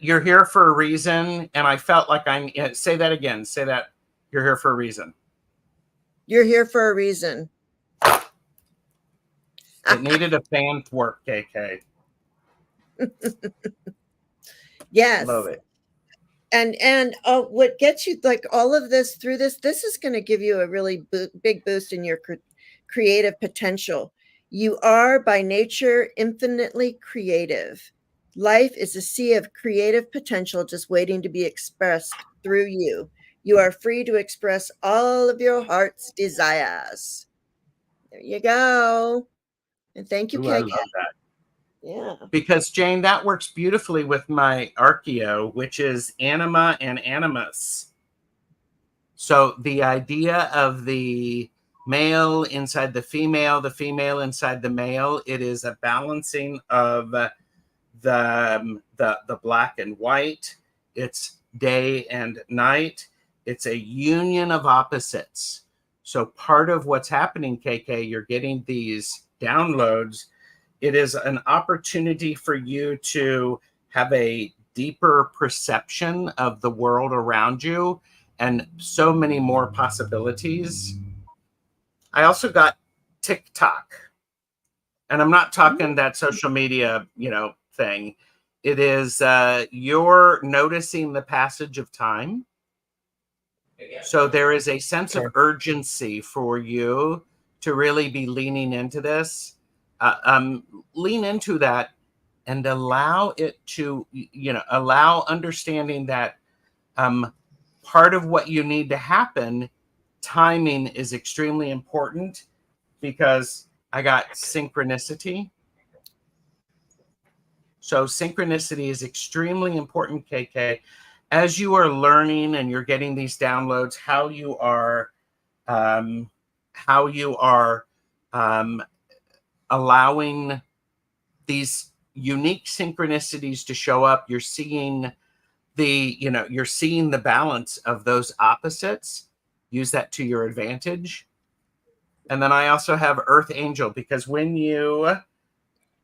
you're here for a reason, and I felt like say that again. Say that you're here for a reason. You're here for a reason. It needed a fan work, KK. Yes. Love it. And what gets you like all of this through this is going to give you a really big boost in your creative potential. You are by nature infinitely creative. Life is a sea of creative potential just waiting to be expressed through you. You are free to express all of your heart's desires. There you go. And thank you, Ooh, I KK. love that. Yeah. Because Jane, that works beautifully with my Archeo, which is anima and animus. So the idea of the male inside the female inside the male, it is a balancing of the black and white. It's day and night. It's a union of opposites. So part of what's happening, KK, you're getting these downloads. It is an opportunity for you to have a deeper perception of the world around you and so many more possibilities. I also got TikTok, and I'm not talking that social media, thing. It is you're noticing the passage of time. So there is a sense of urgency for you to really be leaning into this. Lean into that and allow it to, allow understanding that part of what you need to happen, timing is extremely important, because I got synchronicity. So synchronicity is extremely important, KK, as you are learning and you're getting these downloads, how you are allowing these unique synchronicities to show up. You're seeing the balance of those opposites. Use that to your advantage. And then I also have Earth Angel, because when you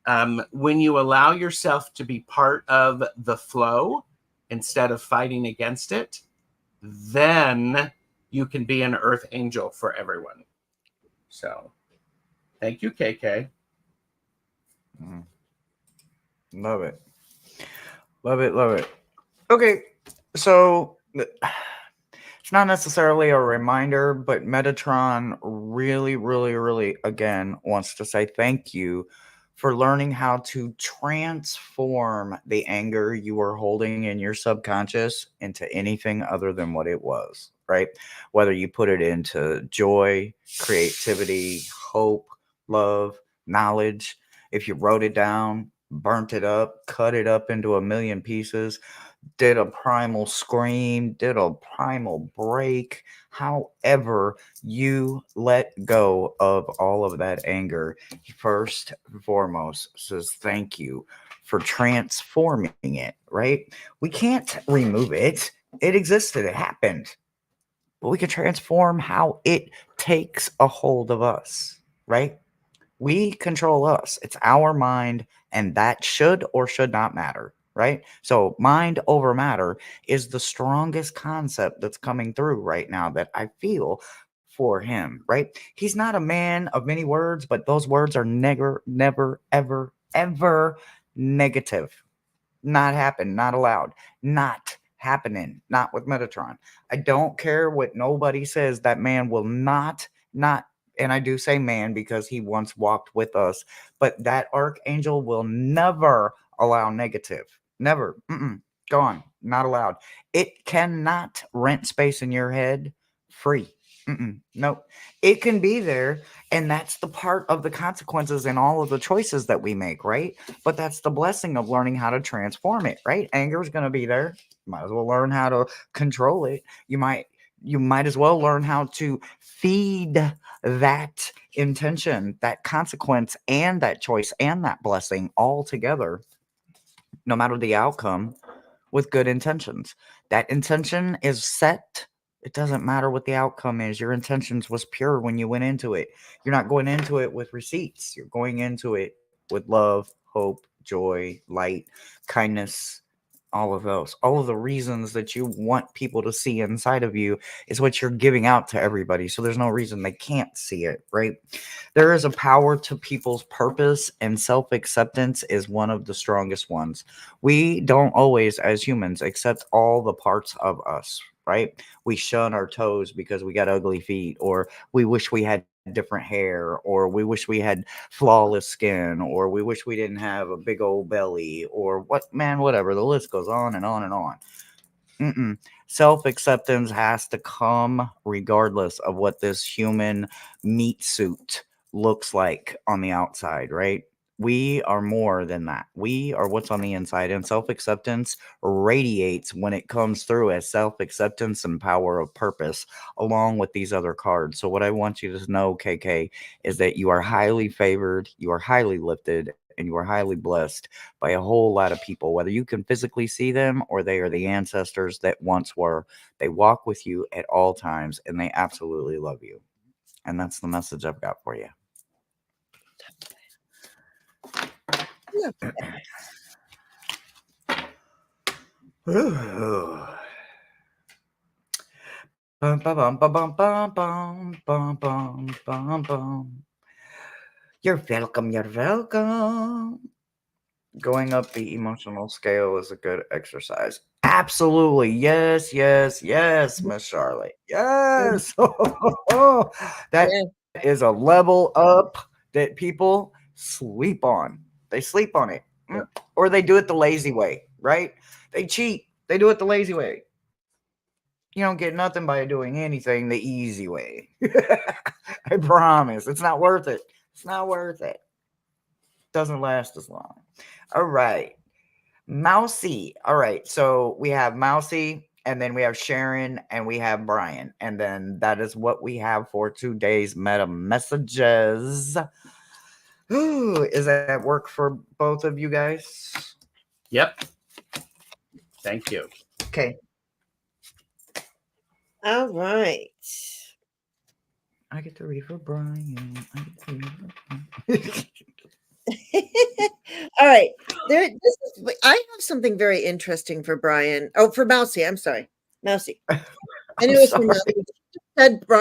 allow yourself to be part of the flow instead of fighting against it, then you can be an Earth Angel for everyone. So thank you, KK. Love it. Love it. Love it. Okay. So it's not necessarily a reminder, but Metatron really, really, really, again, wants to say thank you for learning how to transform the anger you were holding in your subconscious into anything other than what it was, right? Whether you put it into joy, creativity, hope, love, knowledge, if you wrote it down, burnt it up, cut it up into a million pieces, did a primal scream, did a primal break, however you let go of all of that anger, first and foremost says thank you for transforming it, right? We can't remove it. It existed, it happened. But we can transform how it takes a hold of us, right? We control us. It's our mind, and that should or should not matter, right? So mind over matter is the strongest concept that's coming through right now that I feel for him, right? He's not a man of many words, but those words are never, ever, ever negative. Not happen, not allowed, not happening, not with Metatron. I don't care what nobody says. That man will not, and I do say man because he once walked with us, but that archangel will never allow negative. Never. Gone. Not allowed. It cannot rent space in your head free. Nope. It can be there, and that's the part of the consequences in all of the choices that we make, right? But that's the blessing of learning how to transform it, right? Anger is going to be there. Might as well learn how to control it. You might as well learn how to feed that intention, that consequence, and that choice and that blessing all together, no matter the outcome, with good intentions. That intention is set. It doesn't matter what the outcome is. Your intentions was pure when you went into it. You're not going into it with receipts. You're going into it with love, hope, joy, light, kindness, all of those. All of the reasons that you want people to see inside of you is what you're giving out to everybody. So there's no reason they can't see it, right? There is a power to people's purpose, and self acceptance is one of the strongest ones. We don't always, as humans, accept all the parts of us, right? We shun our toes because we got ugly feet, or we wish we had different hair, or we wish we had flawless skin, or we wish we didn't have a big old belly, or whatever. The list goes on and on and on. Self acceptance has to come regardless of what this human meat suit looks like on the outside, right? We are more than that. We are what's on the inside, and self acceptance radiates when it comes through as self acceptance and power of purpose, along with these other cards. So, what I want you to know, KK, is that you are highly favored, you are highly lifted, and you are highly blessed by a whole lot of people, whether you can physically see them or they are the ancestors that once were. They walk with you at all times, and they absolutely love you. And that's the message I've got for you. Ooh. Bum, bum, bum, bum, bum, bum, bum, bum, bum, bum. You're welcome. You're welcome. Going up the emotional scale is a good exercise. Absolutely. Yes, yes, yes, Miss Charlotte. Yes. That is a level up that people sleep on. They sleep on it. Or they do it the lazy way, right? They cheat. They do it the lazy way. You don't get nothing by doing anything the easy way. I promise. It's not worth it. It's not worth it. Doesn't last as long. All right. Mousy. All right. So we have Mousy, and then we have Sharon, and we have Brian. And then that is what we have for today's meta messages. Ooh, is that work for both of you guys? Yep. Thank you. Okay. All right. I get to read for Brian. All right. I have something very interesting for Brian. Oh, for Mousy. I'm sorry. Mousy. I knew it was for Mousy.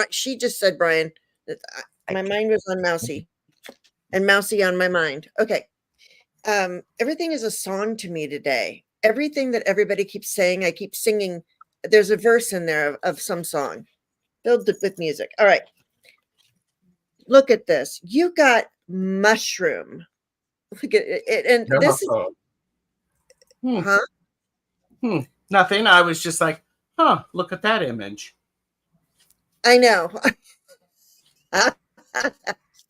She just said Brian. My mind was on Mousy. And Mousy on my mind. Okay. Everything is a song to me today. Everything that everybody keeps saying, I keep singing. There's a verse in there of some song filled with music. All right. Look at this. You got mushroom. Look at it. And this is Nothing. I was just like, look at that image. I know.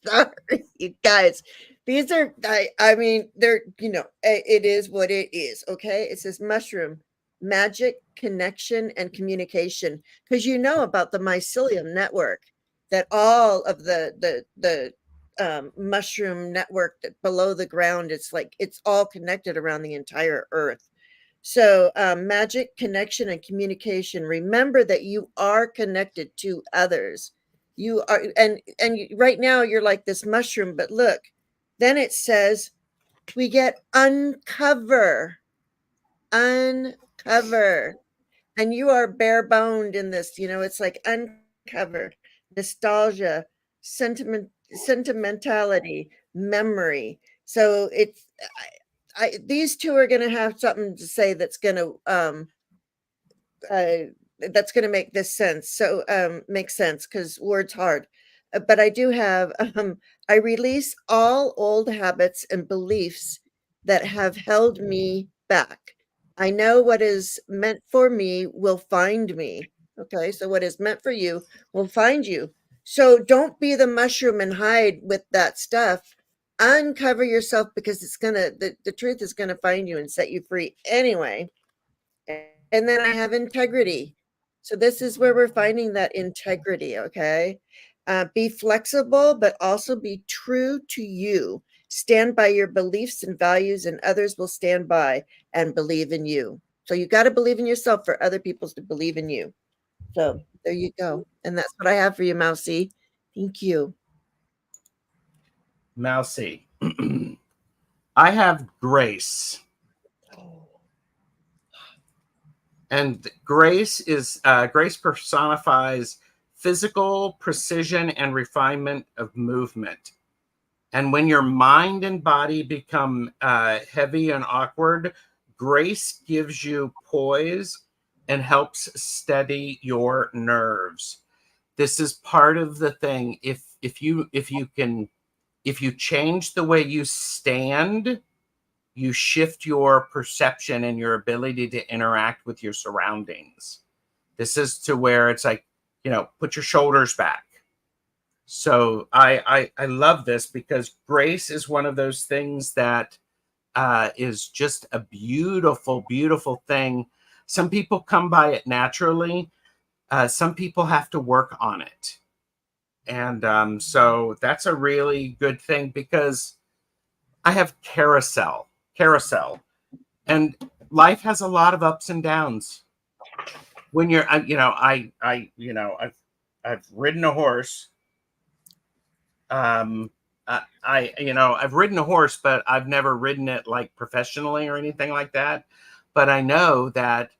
Sorry, you guys. These are, I mean, they're, it is what it is. Okay. It says mushroom, magic, connection, and communication. Because you know about the mycelium network, that all of the mushroom network that below the ground, it's all connected around the entire earth. So magic, connection, and communication. Remember that you are connected to others. You are, and right now you're like this mushroom, but look, then it says we get uncover, and you are bare boned in this. It's like uncover, nostalgia, sentimentality, memory. So it's these two are going to have something to say that's going to make this sense. So make sense, because words hard. But I do have I release all old habits and beliefs that have held me back. I know what is meant for me will find me. Okay, so what is meant for you will find you. So don't be the mushroom and hide with that stuff. Uncover yourself, because it's gonna the truth is gonna find you and set you free anyway. And then I have integrity. So this is where we're finding that integrity. Okay, be flexible, but also be true to you. Stand by your beliefs and values, and others will stand by and believe in you. So you got to believe in yourself for other people to believe in you. So there you go. And that's what I have for you, Mousy. Thank you. Mousy. I have grace. And grace personifies physical precision and refinement of movement. And when your mind and body become heavy and awkward, grace gives you poise and helps steady your nerves. This is part of the thing. If you change the way you stand, you shift your perception and your ability to interact with your surroundings. This is to where it's like, put your shoulders back. So I love this, because grace is one of those things that is just a beautiful, beautiful thing. Some people come by it naturally. Some people have to work on it. And so that's a really good thing, because I have carousel, and life has a lot of ups and downs. When you're, I've ridden a horse. I've ridden a horse, but I've never ridden it like professionally or anything like that. But I know that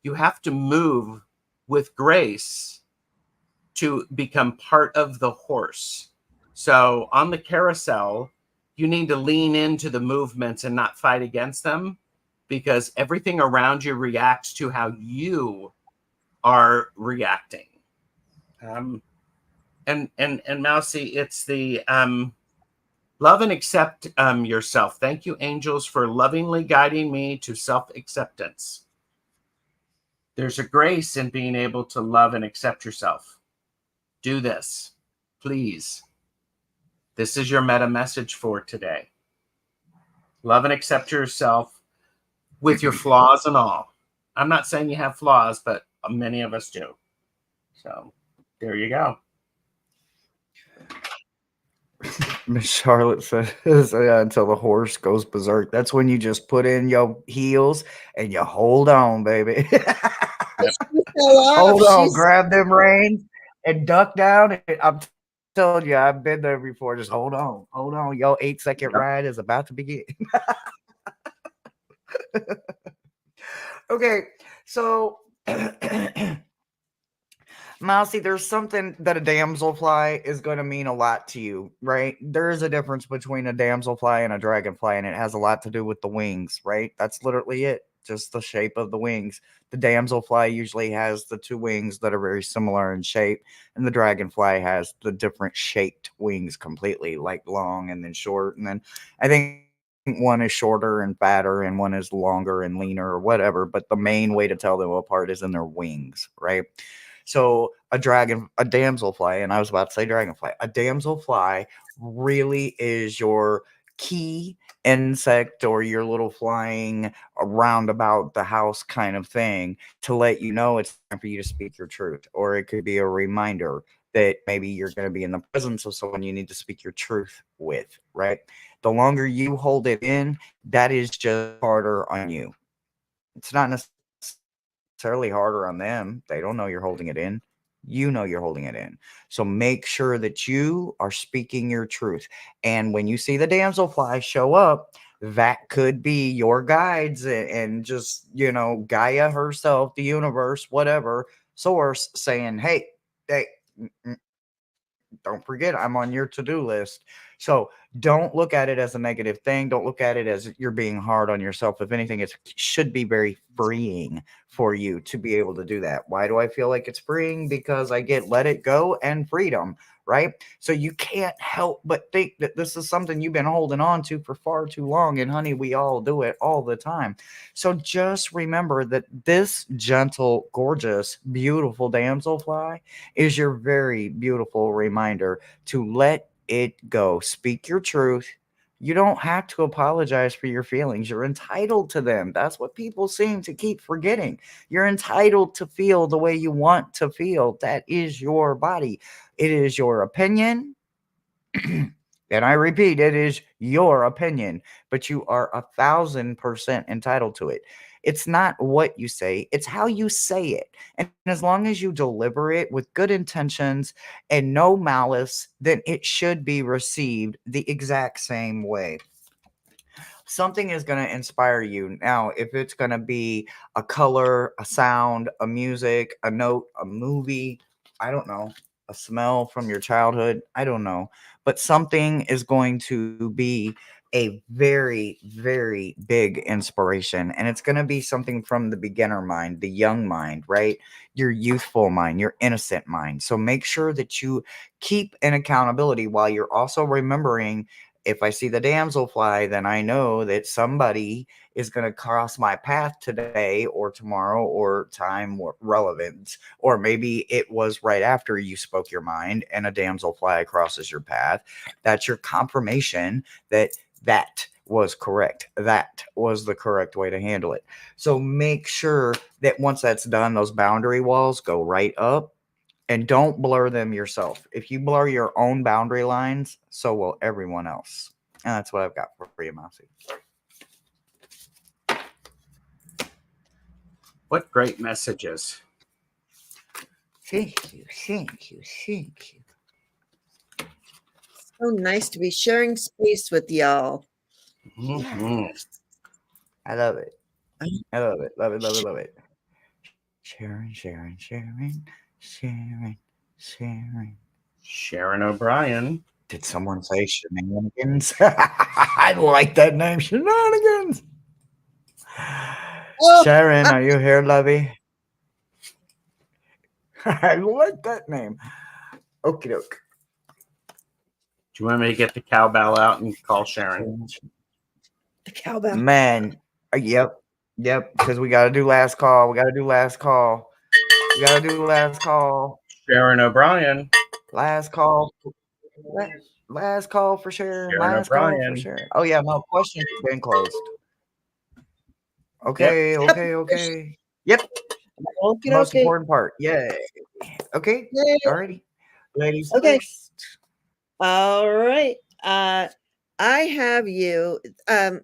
you have to move with grace to become part of the horse. So on the carousel, you need to lean into the movements and not fight against them, because everything around you reacts to how you are reacting. And Mousy, it's the love and accept yourself. Thank you, angels, for lovingly guiding me to self-acceptance. There's a grace in being able to love and accept yourself. Do this, please. This is your meta message for today. Love and accept yourself with your flaws and all. I'm not saying you have flaws, but many of us do. So there you go. Miss Charlotte says, until the horse goes berserk. That's when you just put in your heels and you hold on, baby. Hold on, grab them reins and duck down. I'm telling you, I've been there before. Just hold on. Your 8-second ride is about to begin. Okay, so Mousy, there's something that a damselfly is going to mean a lot to you, right? There is a difference between a damselfly and a dragonfly, and it has a lot to do with the wings, right? That's literally it, just the shape of the wings. The damselfly usually has the two wings that are very similar in shape, and the dragonfly has the different shaped wings completely, like long and then short. And then I think one is shorter and fatter, and one is longer and leaner, or whatever. But the main way to tell them apart is in their wings, right? So a damselfly, and I was about to say dragonfly, a damselfly really is your key insect, or your little flying around about the house kind of thing, to let you know it's time for you to speak your truth. Or it could be a reminder that maybe you're going to be in the presence of someone you need to speak your truth with, right? The longer you hold it in, that is just harder on you. It's not necessarily harder on them. They don't know you're holding it in. You know you're holding it in. So make sure that you are speaking your truth. And when you see the damselfly show up, that could be your guides and just, Gaia herself, the universe, whatever, source saying, hey, don't forget, I'm on your to-do list. So don't look at it as a negative thing. Don't look at it as you're being hard on yourself. If anything, it should be very freeing for you to be able to do that. Why do I feel like it's freeing? Because I get let it go and freedom, right? So you can't help but think that this is something you've been holding on to for far too long. And honey, we all do it all the time. So just remember that this gentle, gorgeous, beautiful damselfly is your very beautiful reminder to let it go. Speak your truth. You don't have to apologize for your feelings. You're entitled to them. That's what people seem to keep forgetting. You're entitled to feel the way you want to feel. That is your body. It is your opinion. And I repeat, it is your opinion, but you are 1,000% entitled to it. It's not what you say, it's how you say it. And as long as you deliver it with good intentions and no malice, then it should be received the exact same way. Something is going to inspire you. Now, if it's going to be a color, a sound, a music, a note, a movie, I don't know, a smell from your childhood, I don't know. But something is going to be a very, very big inspiration. And it's going to be something from the beginner mind, the young mind, right? Your youthful mind, your innocent mind. So make sure that you keep an accountability while you're also remembering, if I see the damselfly, then I know that somebody is going to cross my path today or tomorrow or time relevant. Or maybe it was right after you spoke your mind and a damselfly crosses your path. That's your confirmation that that was correct. That was the correct way to handle it. So make sure that once that's done, those boundary walls go right up. And don't blur them yourself. If you blur your own boundary lines, so will everyone else. And that's what I've got for you, Mousy. What great messages. Thank you, thank you, thank you. So nice to be sharing space with y'all. Mm-hmm. I love it. I love it. Love it, love it, love it. Sharon, Sharon, Sharon, Sharon, Sharon. Sharon O'Brien. Did someone say shenanigans? I like that name, shenanigans. Oh, Sharon, are you here, lovey? I like that name. Okie doke. Do you want me to get the cowbell out and call Sharon? the cowbell. Man, yep, because we got to do last call. We got to do last call. We got to do last call. Sharon O'Brien. Last call. Last call for Sharon. Sharon Last call for O'Brien. Sharon. Oh, yeah, no, questions have been closed. Okay, Yep. okay. Yep, Okay, most okay. important part. Yeah. Okay, Yay. alrighty. Ladies Okay. first. All right. I have you. I'm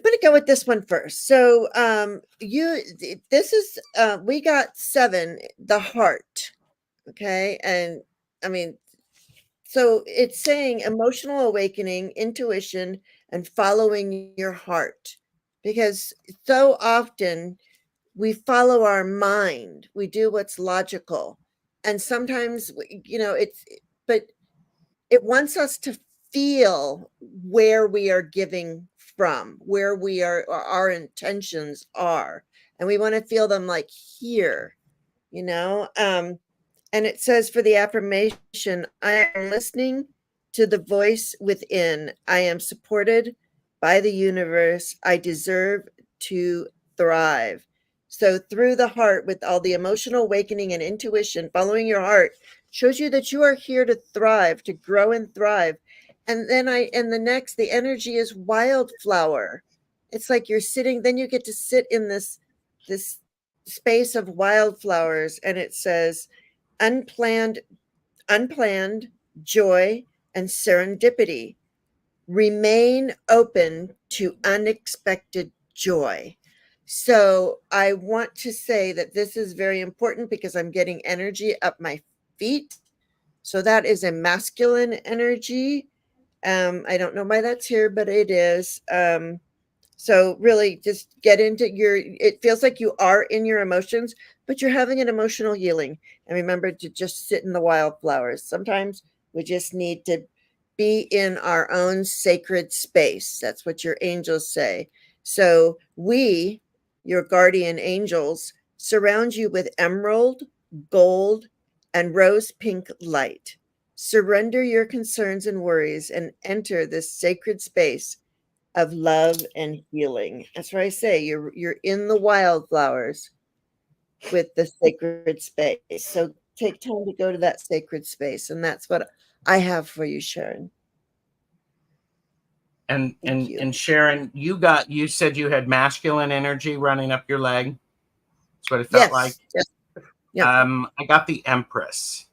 going to go with this one first. So, this is, we got 7, the heart. Okay. And I mean, so it's saying emotional awakening, intuition, and following your heart. Because so often we follow our mind, we do what's logical. And sometimes, but it wants us to feel where we are giving from, where we are, or our intentions are. And we want to feel them like here, you know? And it says for the affirmation, I am listening to the voice within. I am supported by the universe. I deserve to thrive. So through the heart, with all the emotional awakening and intuition, following your heart shows you that you are here to thrive, to grow and thrive. And then the energy is wildflower. It's like you're sitting, then you get to sit in this space of wildflowers, and it says, unplanned joy and serendipity. Remain open to unexpected joy. So I want to say that this is very important because I'm getting energy up my feet. So that is a masculine energy. I don't know why that's here, but it is. So really just get into it feels like you are in your emotions, but you're having an emotional healing. And remember to just sit in the wildflowers. Sometimes we just need to be in our own sacred space. That's what your angels say. So we, your guardian angels, surround you with emerald, gold, and rose pink light. Surrender your concerns and worries and enter this sacred space of love and healing. That's what I say. You're in the wildflowers with the sacred space. So take time to go to that sacred space. And that's what I have for you, Sharon. And Thank you. and Sharon, you said you had masculine energy running up your leg. That's what it felt like. Yes. Yeah. I got the Empress.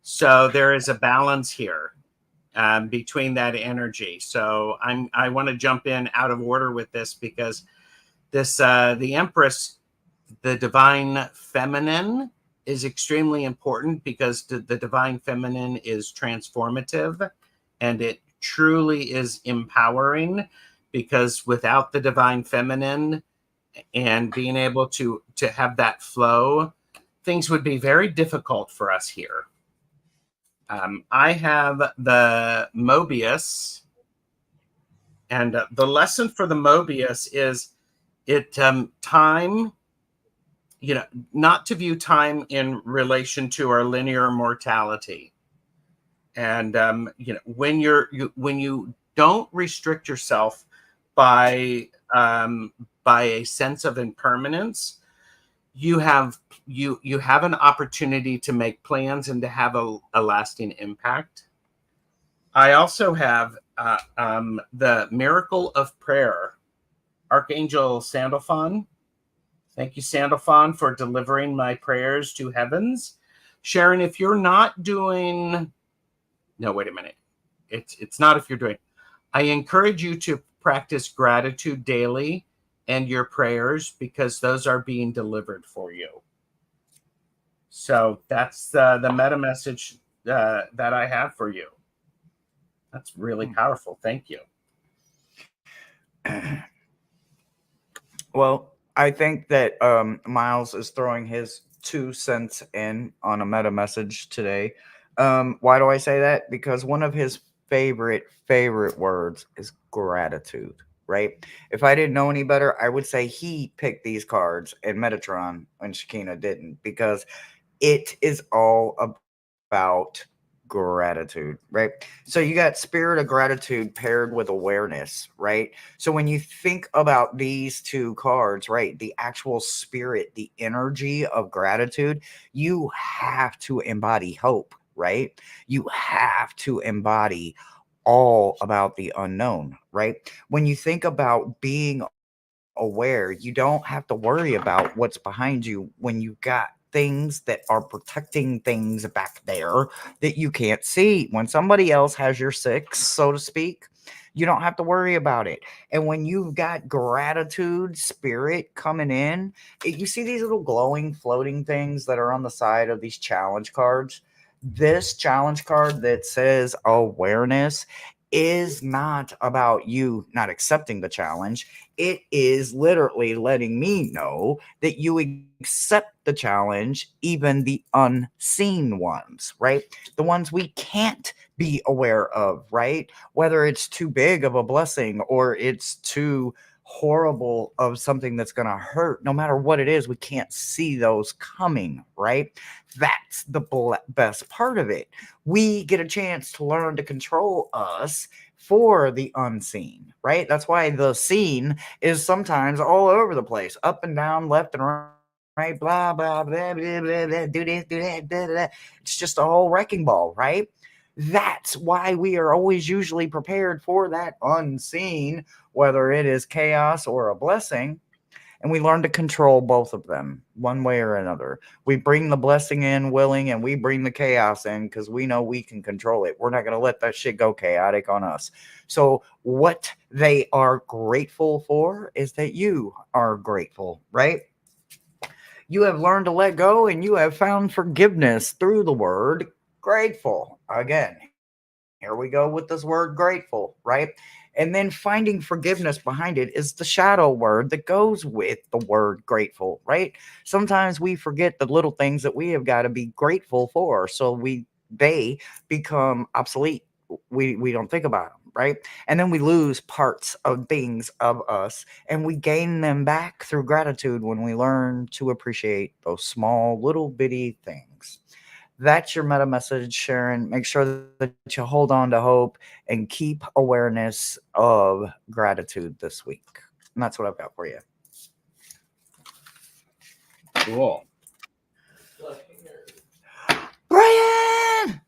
So there is a balance here between that energy. So I want to jump in out of order with this because the Empress, the divine feminine, is extremely important because the divine feminine is transformative and it truly is empowering, because without the divine feminine and being able to have that flow, things would be very difficult for us here. I have the Mobius, and the lesson for the Mobius is time, not to view time in relation to our linear mortality. And when you don't restrict yourself by a sense of impermanence, you have an opportunity to make plans and to have a lasting impact. I also have the Miracle of Prayer, Archangel Sandalphon. Thank you, Sandalphon, for delivering my prayers to heavens. Sharon, if you're not doing... No, wait a minute. It's not if you're doing... I encourage you to practice gratitude daily and your prayers, because those are being delivered for you. So that's the meta message that I have for you. That's really powerful. Thank you. Well, I think that Miles is throwing his 2 cents in on a meta message today. Why do I say that? Because one of his favorite words is gratitude, right? If I didn't know any better, I would say he picked these cards and Metatron and Shakina didn't, because it is all about gratitude, right? So you got spirit of gratitude paired with awareness, right? So when you think about these 2 cards, right, the actual spirit, the energy of gratitude, you have to embody hope, right? You have to embody all about the unknown, right? When you think about being aware, you don't have to worry about what's behind you when you got things that are protecting things back there that you can't see. When somebody else has your 6, so to speak, you don't have to worry about it. And when you've got gratitude spirit coming in, you see these little glowing floating things that are on the side of these challenge cards. This challenge card that says awareness is not about you not accepting the challenge. It is literally letting me know that you accept the challenge, even the unseen ones, right? The ones we can't be aware of, right? Whether it's too big of a blessing or it's too horrible of something that's going to hurt, no matter what it is, we can't see those coming, right? That's the best part of it. We get a chance to learn to control us for the unseen, right? That's why the seen is sometimes all over the place, up and down, left and right, blah, blah, blah, blah, blah, blah, do this, do that, blah, blah, blah. It's just a whole wrecking ball, right? That's why we are always usually prepared for that unseen, whether it is chaos or a blessing. And we learn to control both of them one way or another. We bring the blessing in willing, and we bring the chaos in because we know we can control it. We're not going to let that shit go chaotic on us. So what they are grateful for is that you are grateful, right? You have learned to let go, and you have found forgiveness through the word grateful. Again, here we go with this word grateful, right? And then finding forgiveness behind it is the shadow word that goes with the word grateful, right? Sometimes we forget the little things that we have got to be grateful for, so they become obsolete. We don't think about them, right? And then we lose parts of things of us, and we gain them back through gratitude when we learn to appreciate those small little bitty things. That's your meta message, Sharon. Make sure that you hold on to hope and keep awareness of gratitude this week. And that's what I've got for you. Cool. Brian!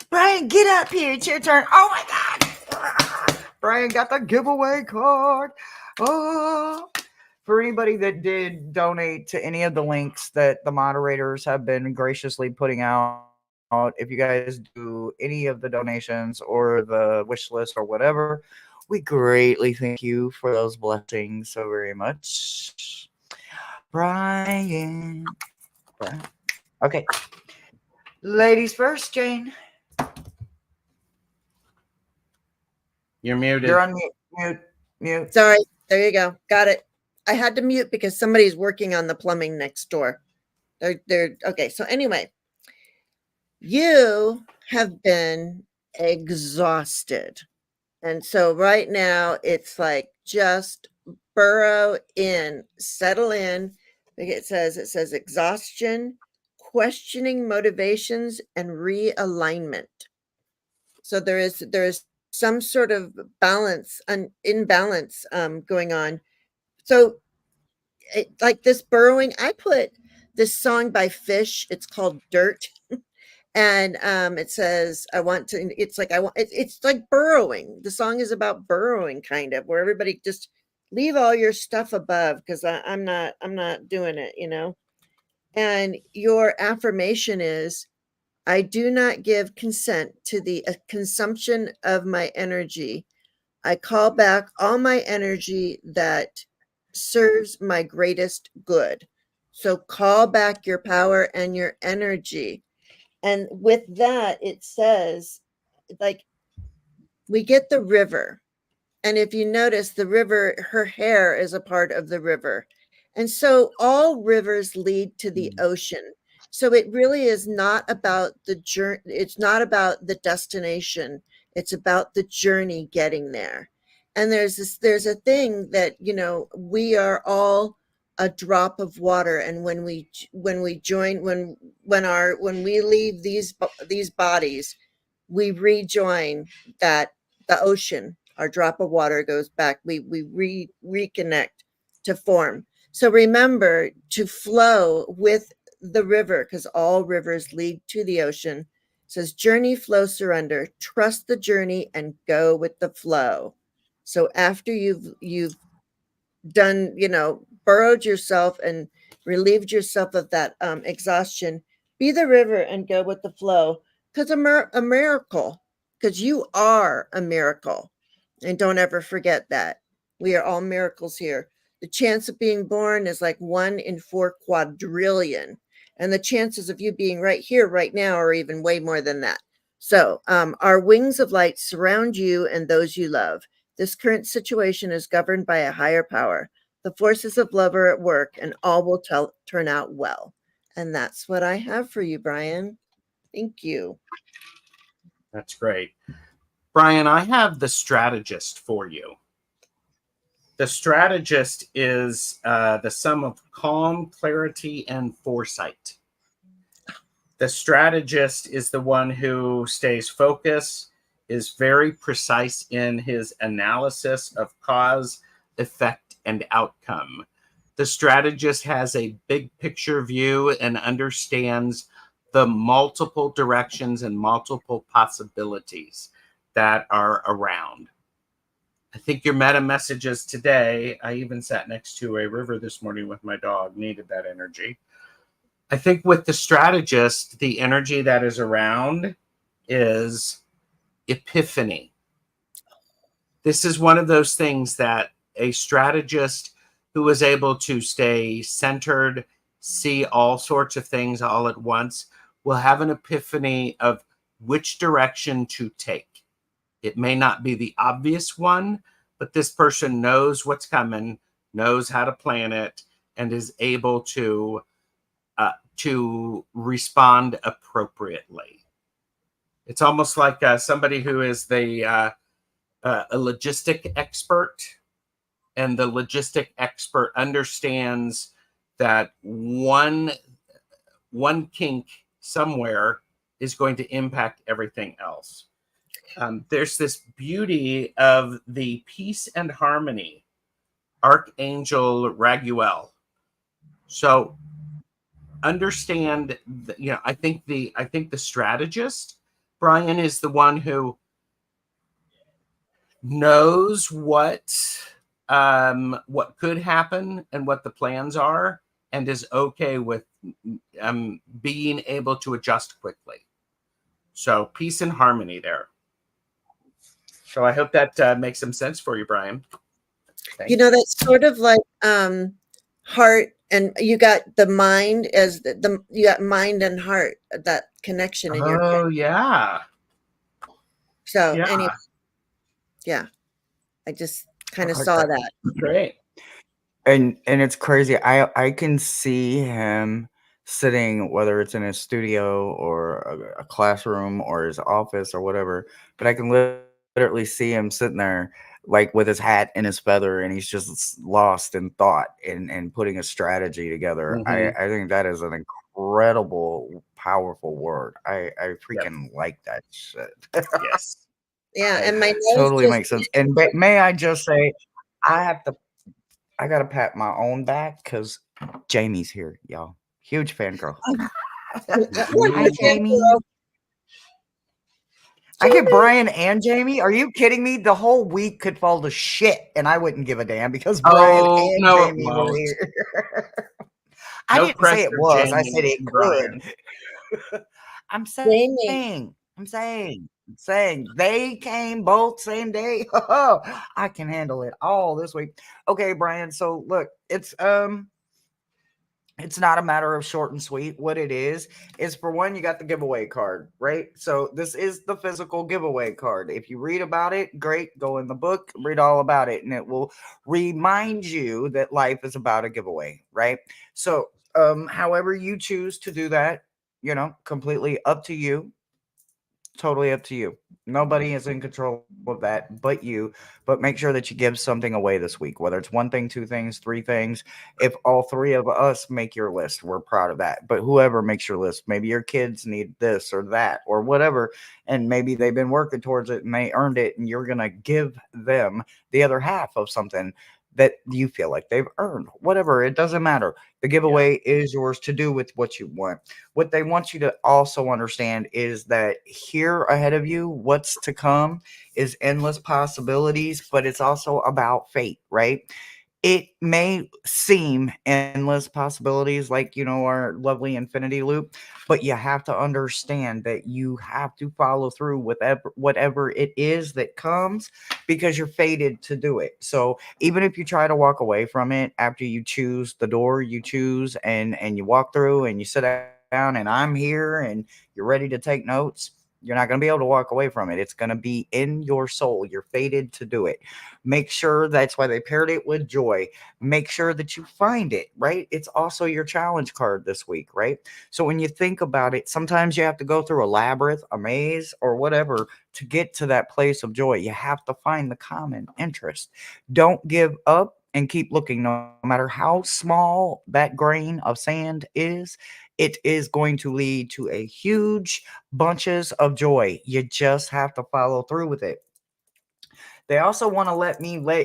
Brian, get up here. It's your turn. Oh my God. Brian got the giveaway card. Oh. For anybody that did donate to any of the links that the moderators have been graciously putting out, if you guys do any of the donations or the wish list or whatever, we greatly thank you for those blessings so very much. Brian. Okay. Ladies first, Jane. You're muted. You're on mute. Sorry. There you go. Got it. I had to mute because somebody's working on the plumbing next door. They're okay. So anyway, you have been exhausted. And so right now it's like just burrow in, settle in. It says exhaustion, questioning motivations, and realignment. So there is some sort of imbalance going on. So like this burrowing, I put this song by Fish. It's called Dirt. And it says, it's like burrowing. The song is about burrowing, kind of, where everybody just leave all your stuff above, because I'm not doing it, you know. And your affirmation is, I do not give consent to the consumption of my energy. I call back all my energy that serves my greatest good. So call back your power and your energy. And with that, it says, like, we get the river. And if you notice, the river, her hair is a part of the river. And so all rivers lead to the ocean. So it really is not about the journey. It's not about the destination. It's about the journey getting there. And there's a thing that, you know, we are all a drop of water. And when we leave these bodies, we rejoin that the ocean. Our drop of water goes back. We reconnect to form. So remember to flow with the river, because all rivers lead to the ocean. It says journey, flow, surrender. Trust the journey and go with the flow. So after you've done, you know, burrowed yourself and relieved yourself of that exhaustion, be the river and go with the flow, because a miracle, because you are a miracle. And don't ever forget that. We are all miracles here. The chance of being born is like 1 in 4 quadrillion. And the chances of you being right here, right now, are even way more than that. So our wings of light surround you and those you love. This current situation is governed by a higher power. The forces of love are at work, and all will turn out well. And that's what I have for you, Brian. Thank you. That's great. Brian, I have the strategist for you. The strategist is the sum of calm, clarity, and foresight. The strategist is the one who stays focused, is very precise in his analysis of cause, effect, and outcome. The strategist has a big picture view and understands the multiple directions and multiple possibilities that are around. I think your meta messages today, I even sat next to a river this morning with my dog, needed that energy. I think with the strategist, the energy that is around is epiphany. This is one of those things that a strategist who is able to stay centered, see all sorts of things all at once, will have an epiphany of which direction to take. It may not be the obvious one, but this person knows what's coming, knows how to plan it, and is able to respond appropriately. It's almost like somebody who is a logistic expert, and the logistic expert understands that one kink somewhere is going to impact everything else. There's this beauty of the peace and harmony, Archangel Raguel. So understand, I think the strategist, Brian, is the one who knows what could happen and what the plans are, and is okay with being able to adjust quickly. So peace and harmony there. So I hope that makes some sense for you, Brian. You know, that's sort of like heart, and you got the mind as you got mind and heart, that connection in your head. Oh yeah. So anyway, yeah, I just kind of saw that. Great. And it's crazy. I can see him sitting, whether it's in his studio or a classroom or his office or whatever, but I can literally see him sitting there like with his hat and his feather, and he's just lost in thought and putting a strategy together. I think that is an incredible, powerful word. I freaking like that shit. Yes. Yeah, and my nose totally makes sense. And may I just say, I gotta pat my own back because Jamie's here, y'all. Huge fan girl. Hi, Jamie. I get Brian and Jamie. Are you kidding me? The whole week could fall to shit, and I wouldn't give a damn because Brian and Jamie were here. I didn't say it was. I said it could. I'm saying they came both same day. I can handle it all this week. Okay, Brian. So look, it's not a matter of short and sweet. What it is for one, you got the giveaway card, right? So this is the physical giveaway card. If you read about it, great. Go in the book, read all about it, and it will remind you that life is about a giveaway, right? So however you choose to do that, completely up to you. Totally up to you. Nobody is in control of that but you. But make sure that you give something away this week, whether it's one thing, two things, three things. If all three of us make your list, we're proud of that. But whoever makes your list, maybe your kids need this or that or whatever, and maybe they've been working towards it and they earned it, and you're going to give them the other half of something that you feel like they've earned. Whatever, it doesn't matter. The giveaway is yours to do with what you want. What they want you to also understand is that here ahead of you, what's to come is endless possibilities, but it's also about fate, right? It may seem endless possibilities like, our lovely infinity loop, but you have to understand that you have to follow through with whatever it is that comes because you're fated to do it. So even if you try to walk away from it after you choose the door you choose and you walk through and you sit down and I'm here and you're ready to take notes, you're not going to be able to walk away from it. It's going to be in your soul. You're fated to do it. Make sure that's why they paired it with joy. Make sure that you find it, right? It's also your challenge card this week, right? So when you think about it, sometimes you have to go through a labyrinth, a maze, or whatever to get to that place of joy. You have to find the common interest. Don't give up and keep looking, no matter how small that grain of sand is. It is going to lead to a huge bunches of joy. You just have to follow through with it. They also want to let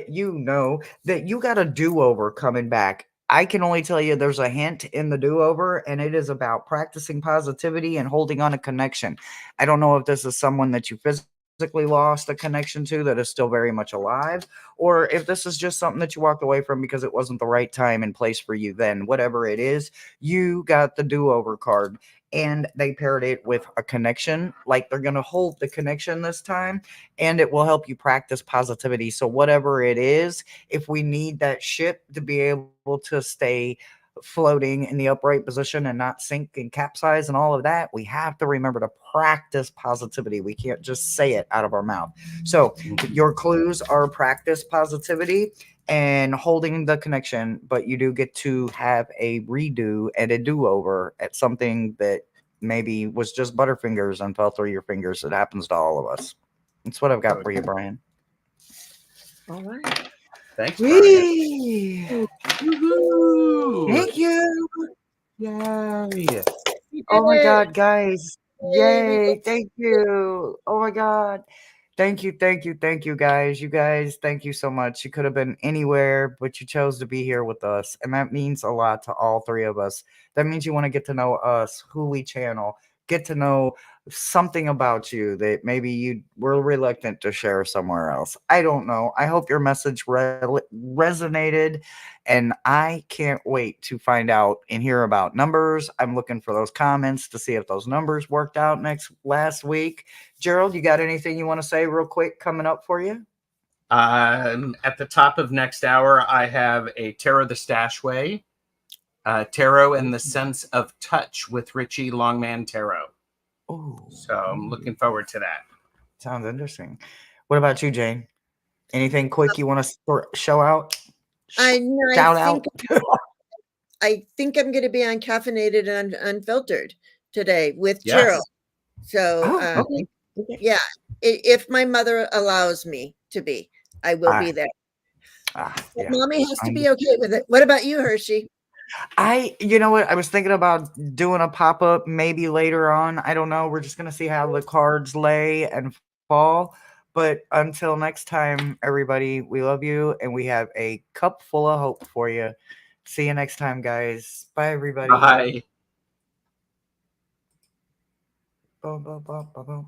you know that you got a do-over coming back. I can only tell you there's a hint in the do-over, and it is about practicing positivity and holding on a connection. I don't know if this is someone that you physically lost a connection to that is still very much alive, or if this is just something that you walked away from because it wasn't the right time and place for you then. Whatever it is, you got the do-over card, and they paired it with a connection, like they're going to hold the connection this time, and it will help you practice positivity. So whatever it is, if we need that ship to be able to stay floating in the upright position and not sink and capsize and all of that, we have to remember to practice positivity. We can't just say it out of our mouth. So your clues are practice positivity and holding the connection, but you do get to have a redo and a do-over at something that maybe was just butterfingers and fell through your fingers. It happens to all of us. That's what I've got for you, Brian. All right. Thanks, Brian. Woo! Thank you. Yay. Oh my God, guys. Yay. Thank you. Oh my God. Thank you, guys. You guys, thank you so much. You could have been anywhere, but you chose to be here with us. And that means a lot to all three of us. That means you want to get to know us, who we channel, get to know something about you that maybe you were reluctant to share somewhere else. I don't know. I hope your message resonated, and I can't wait to find out and hear about numbers. I'm looking for those comments to see if those numbers worked out last week. Gerald, you got anything you want to say real quick coming up for you? At the top of next hour, I have a Tarot the Stashway, Tarot in the Sense of Touch with Richie Longman Tarot. Oh, so I'm looking forward to that. Sounds interesting. What about you, Jane? Anything quick you want to show out? I think I'm going to be on Caffeinated and Unfiltered today with Gerald. So, okay. Yeah, if my mother allows me to be, I will be there. Yeah. Mommy has to be okay with it. What about you, Hershey? You know what? I was thinking about doing a pop-up maybe later on. I don't know. We're just going to see how the cards lay and fall. But until next time, everybody, we love you and we have a cup full of hope for you. See you next time, guys. Bye, everybody. Bye. Boom, boom, boom, boom, boom.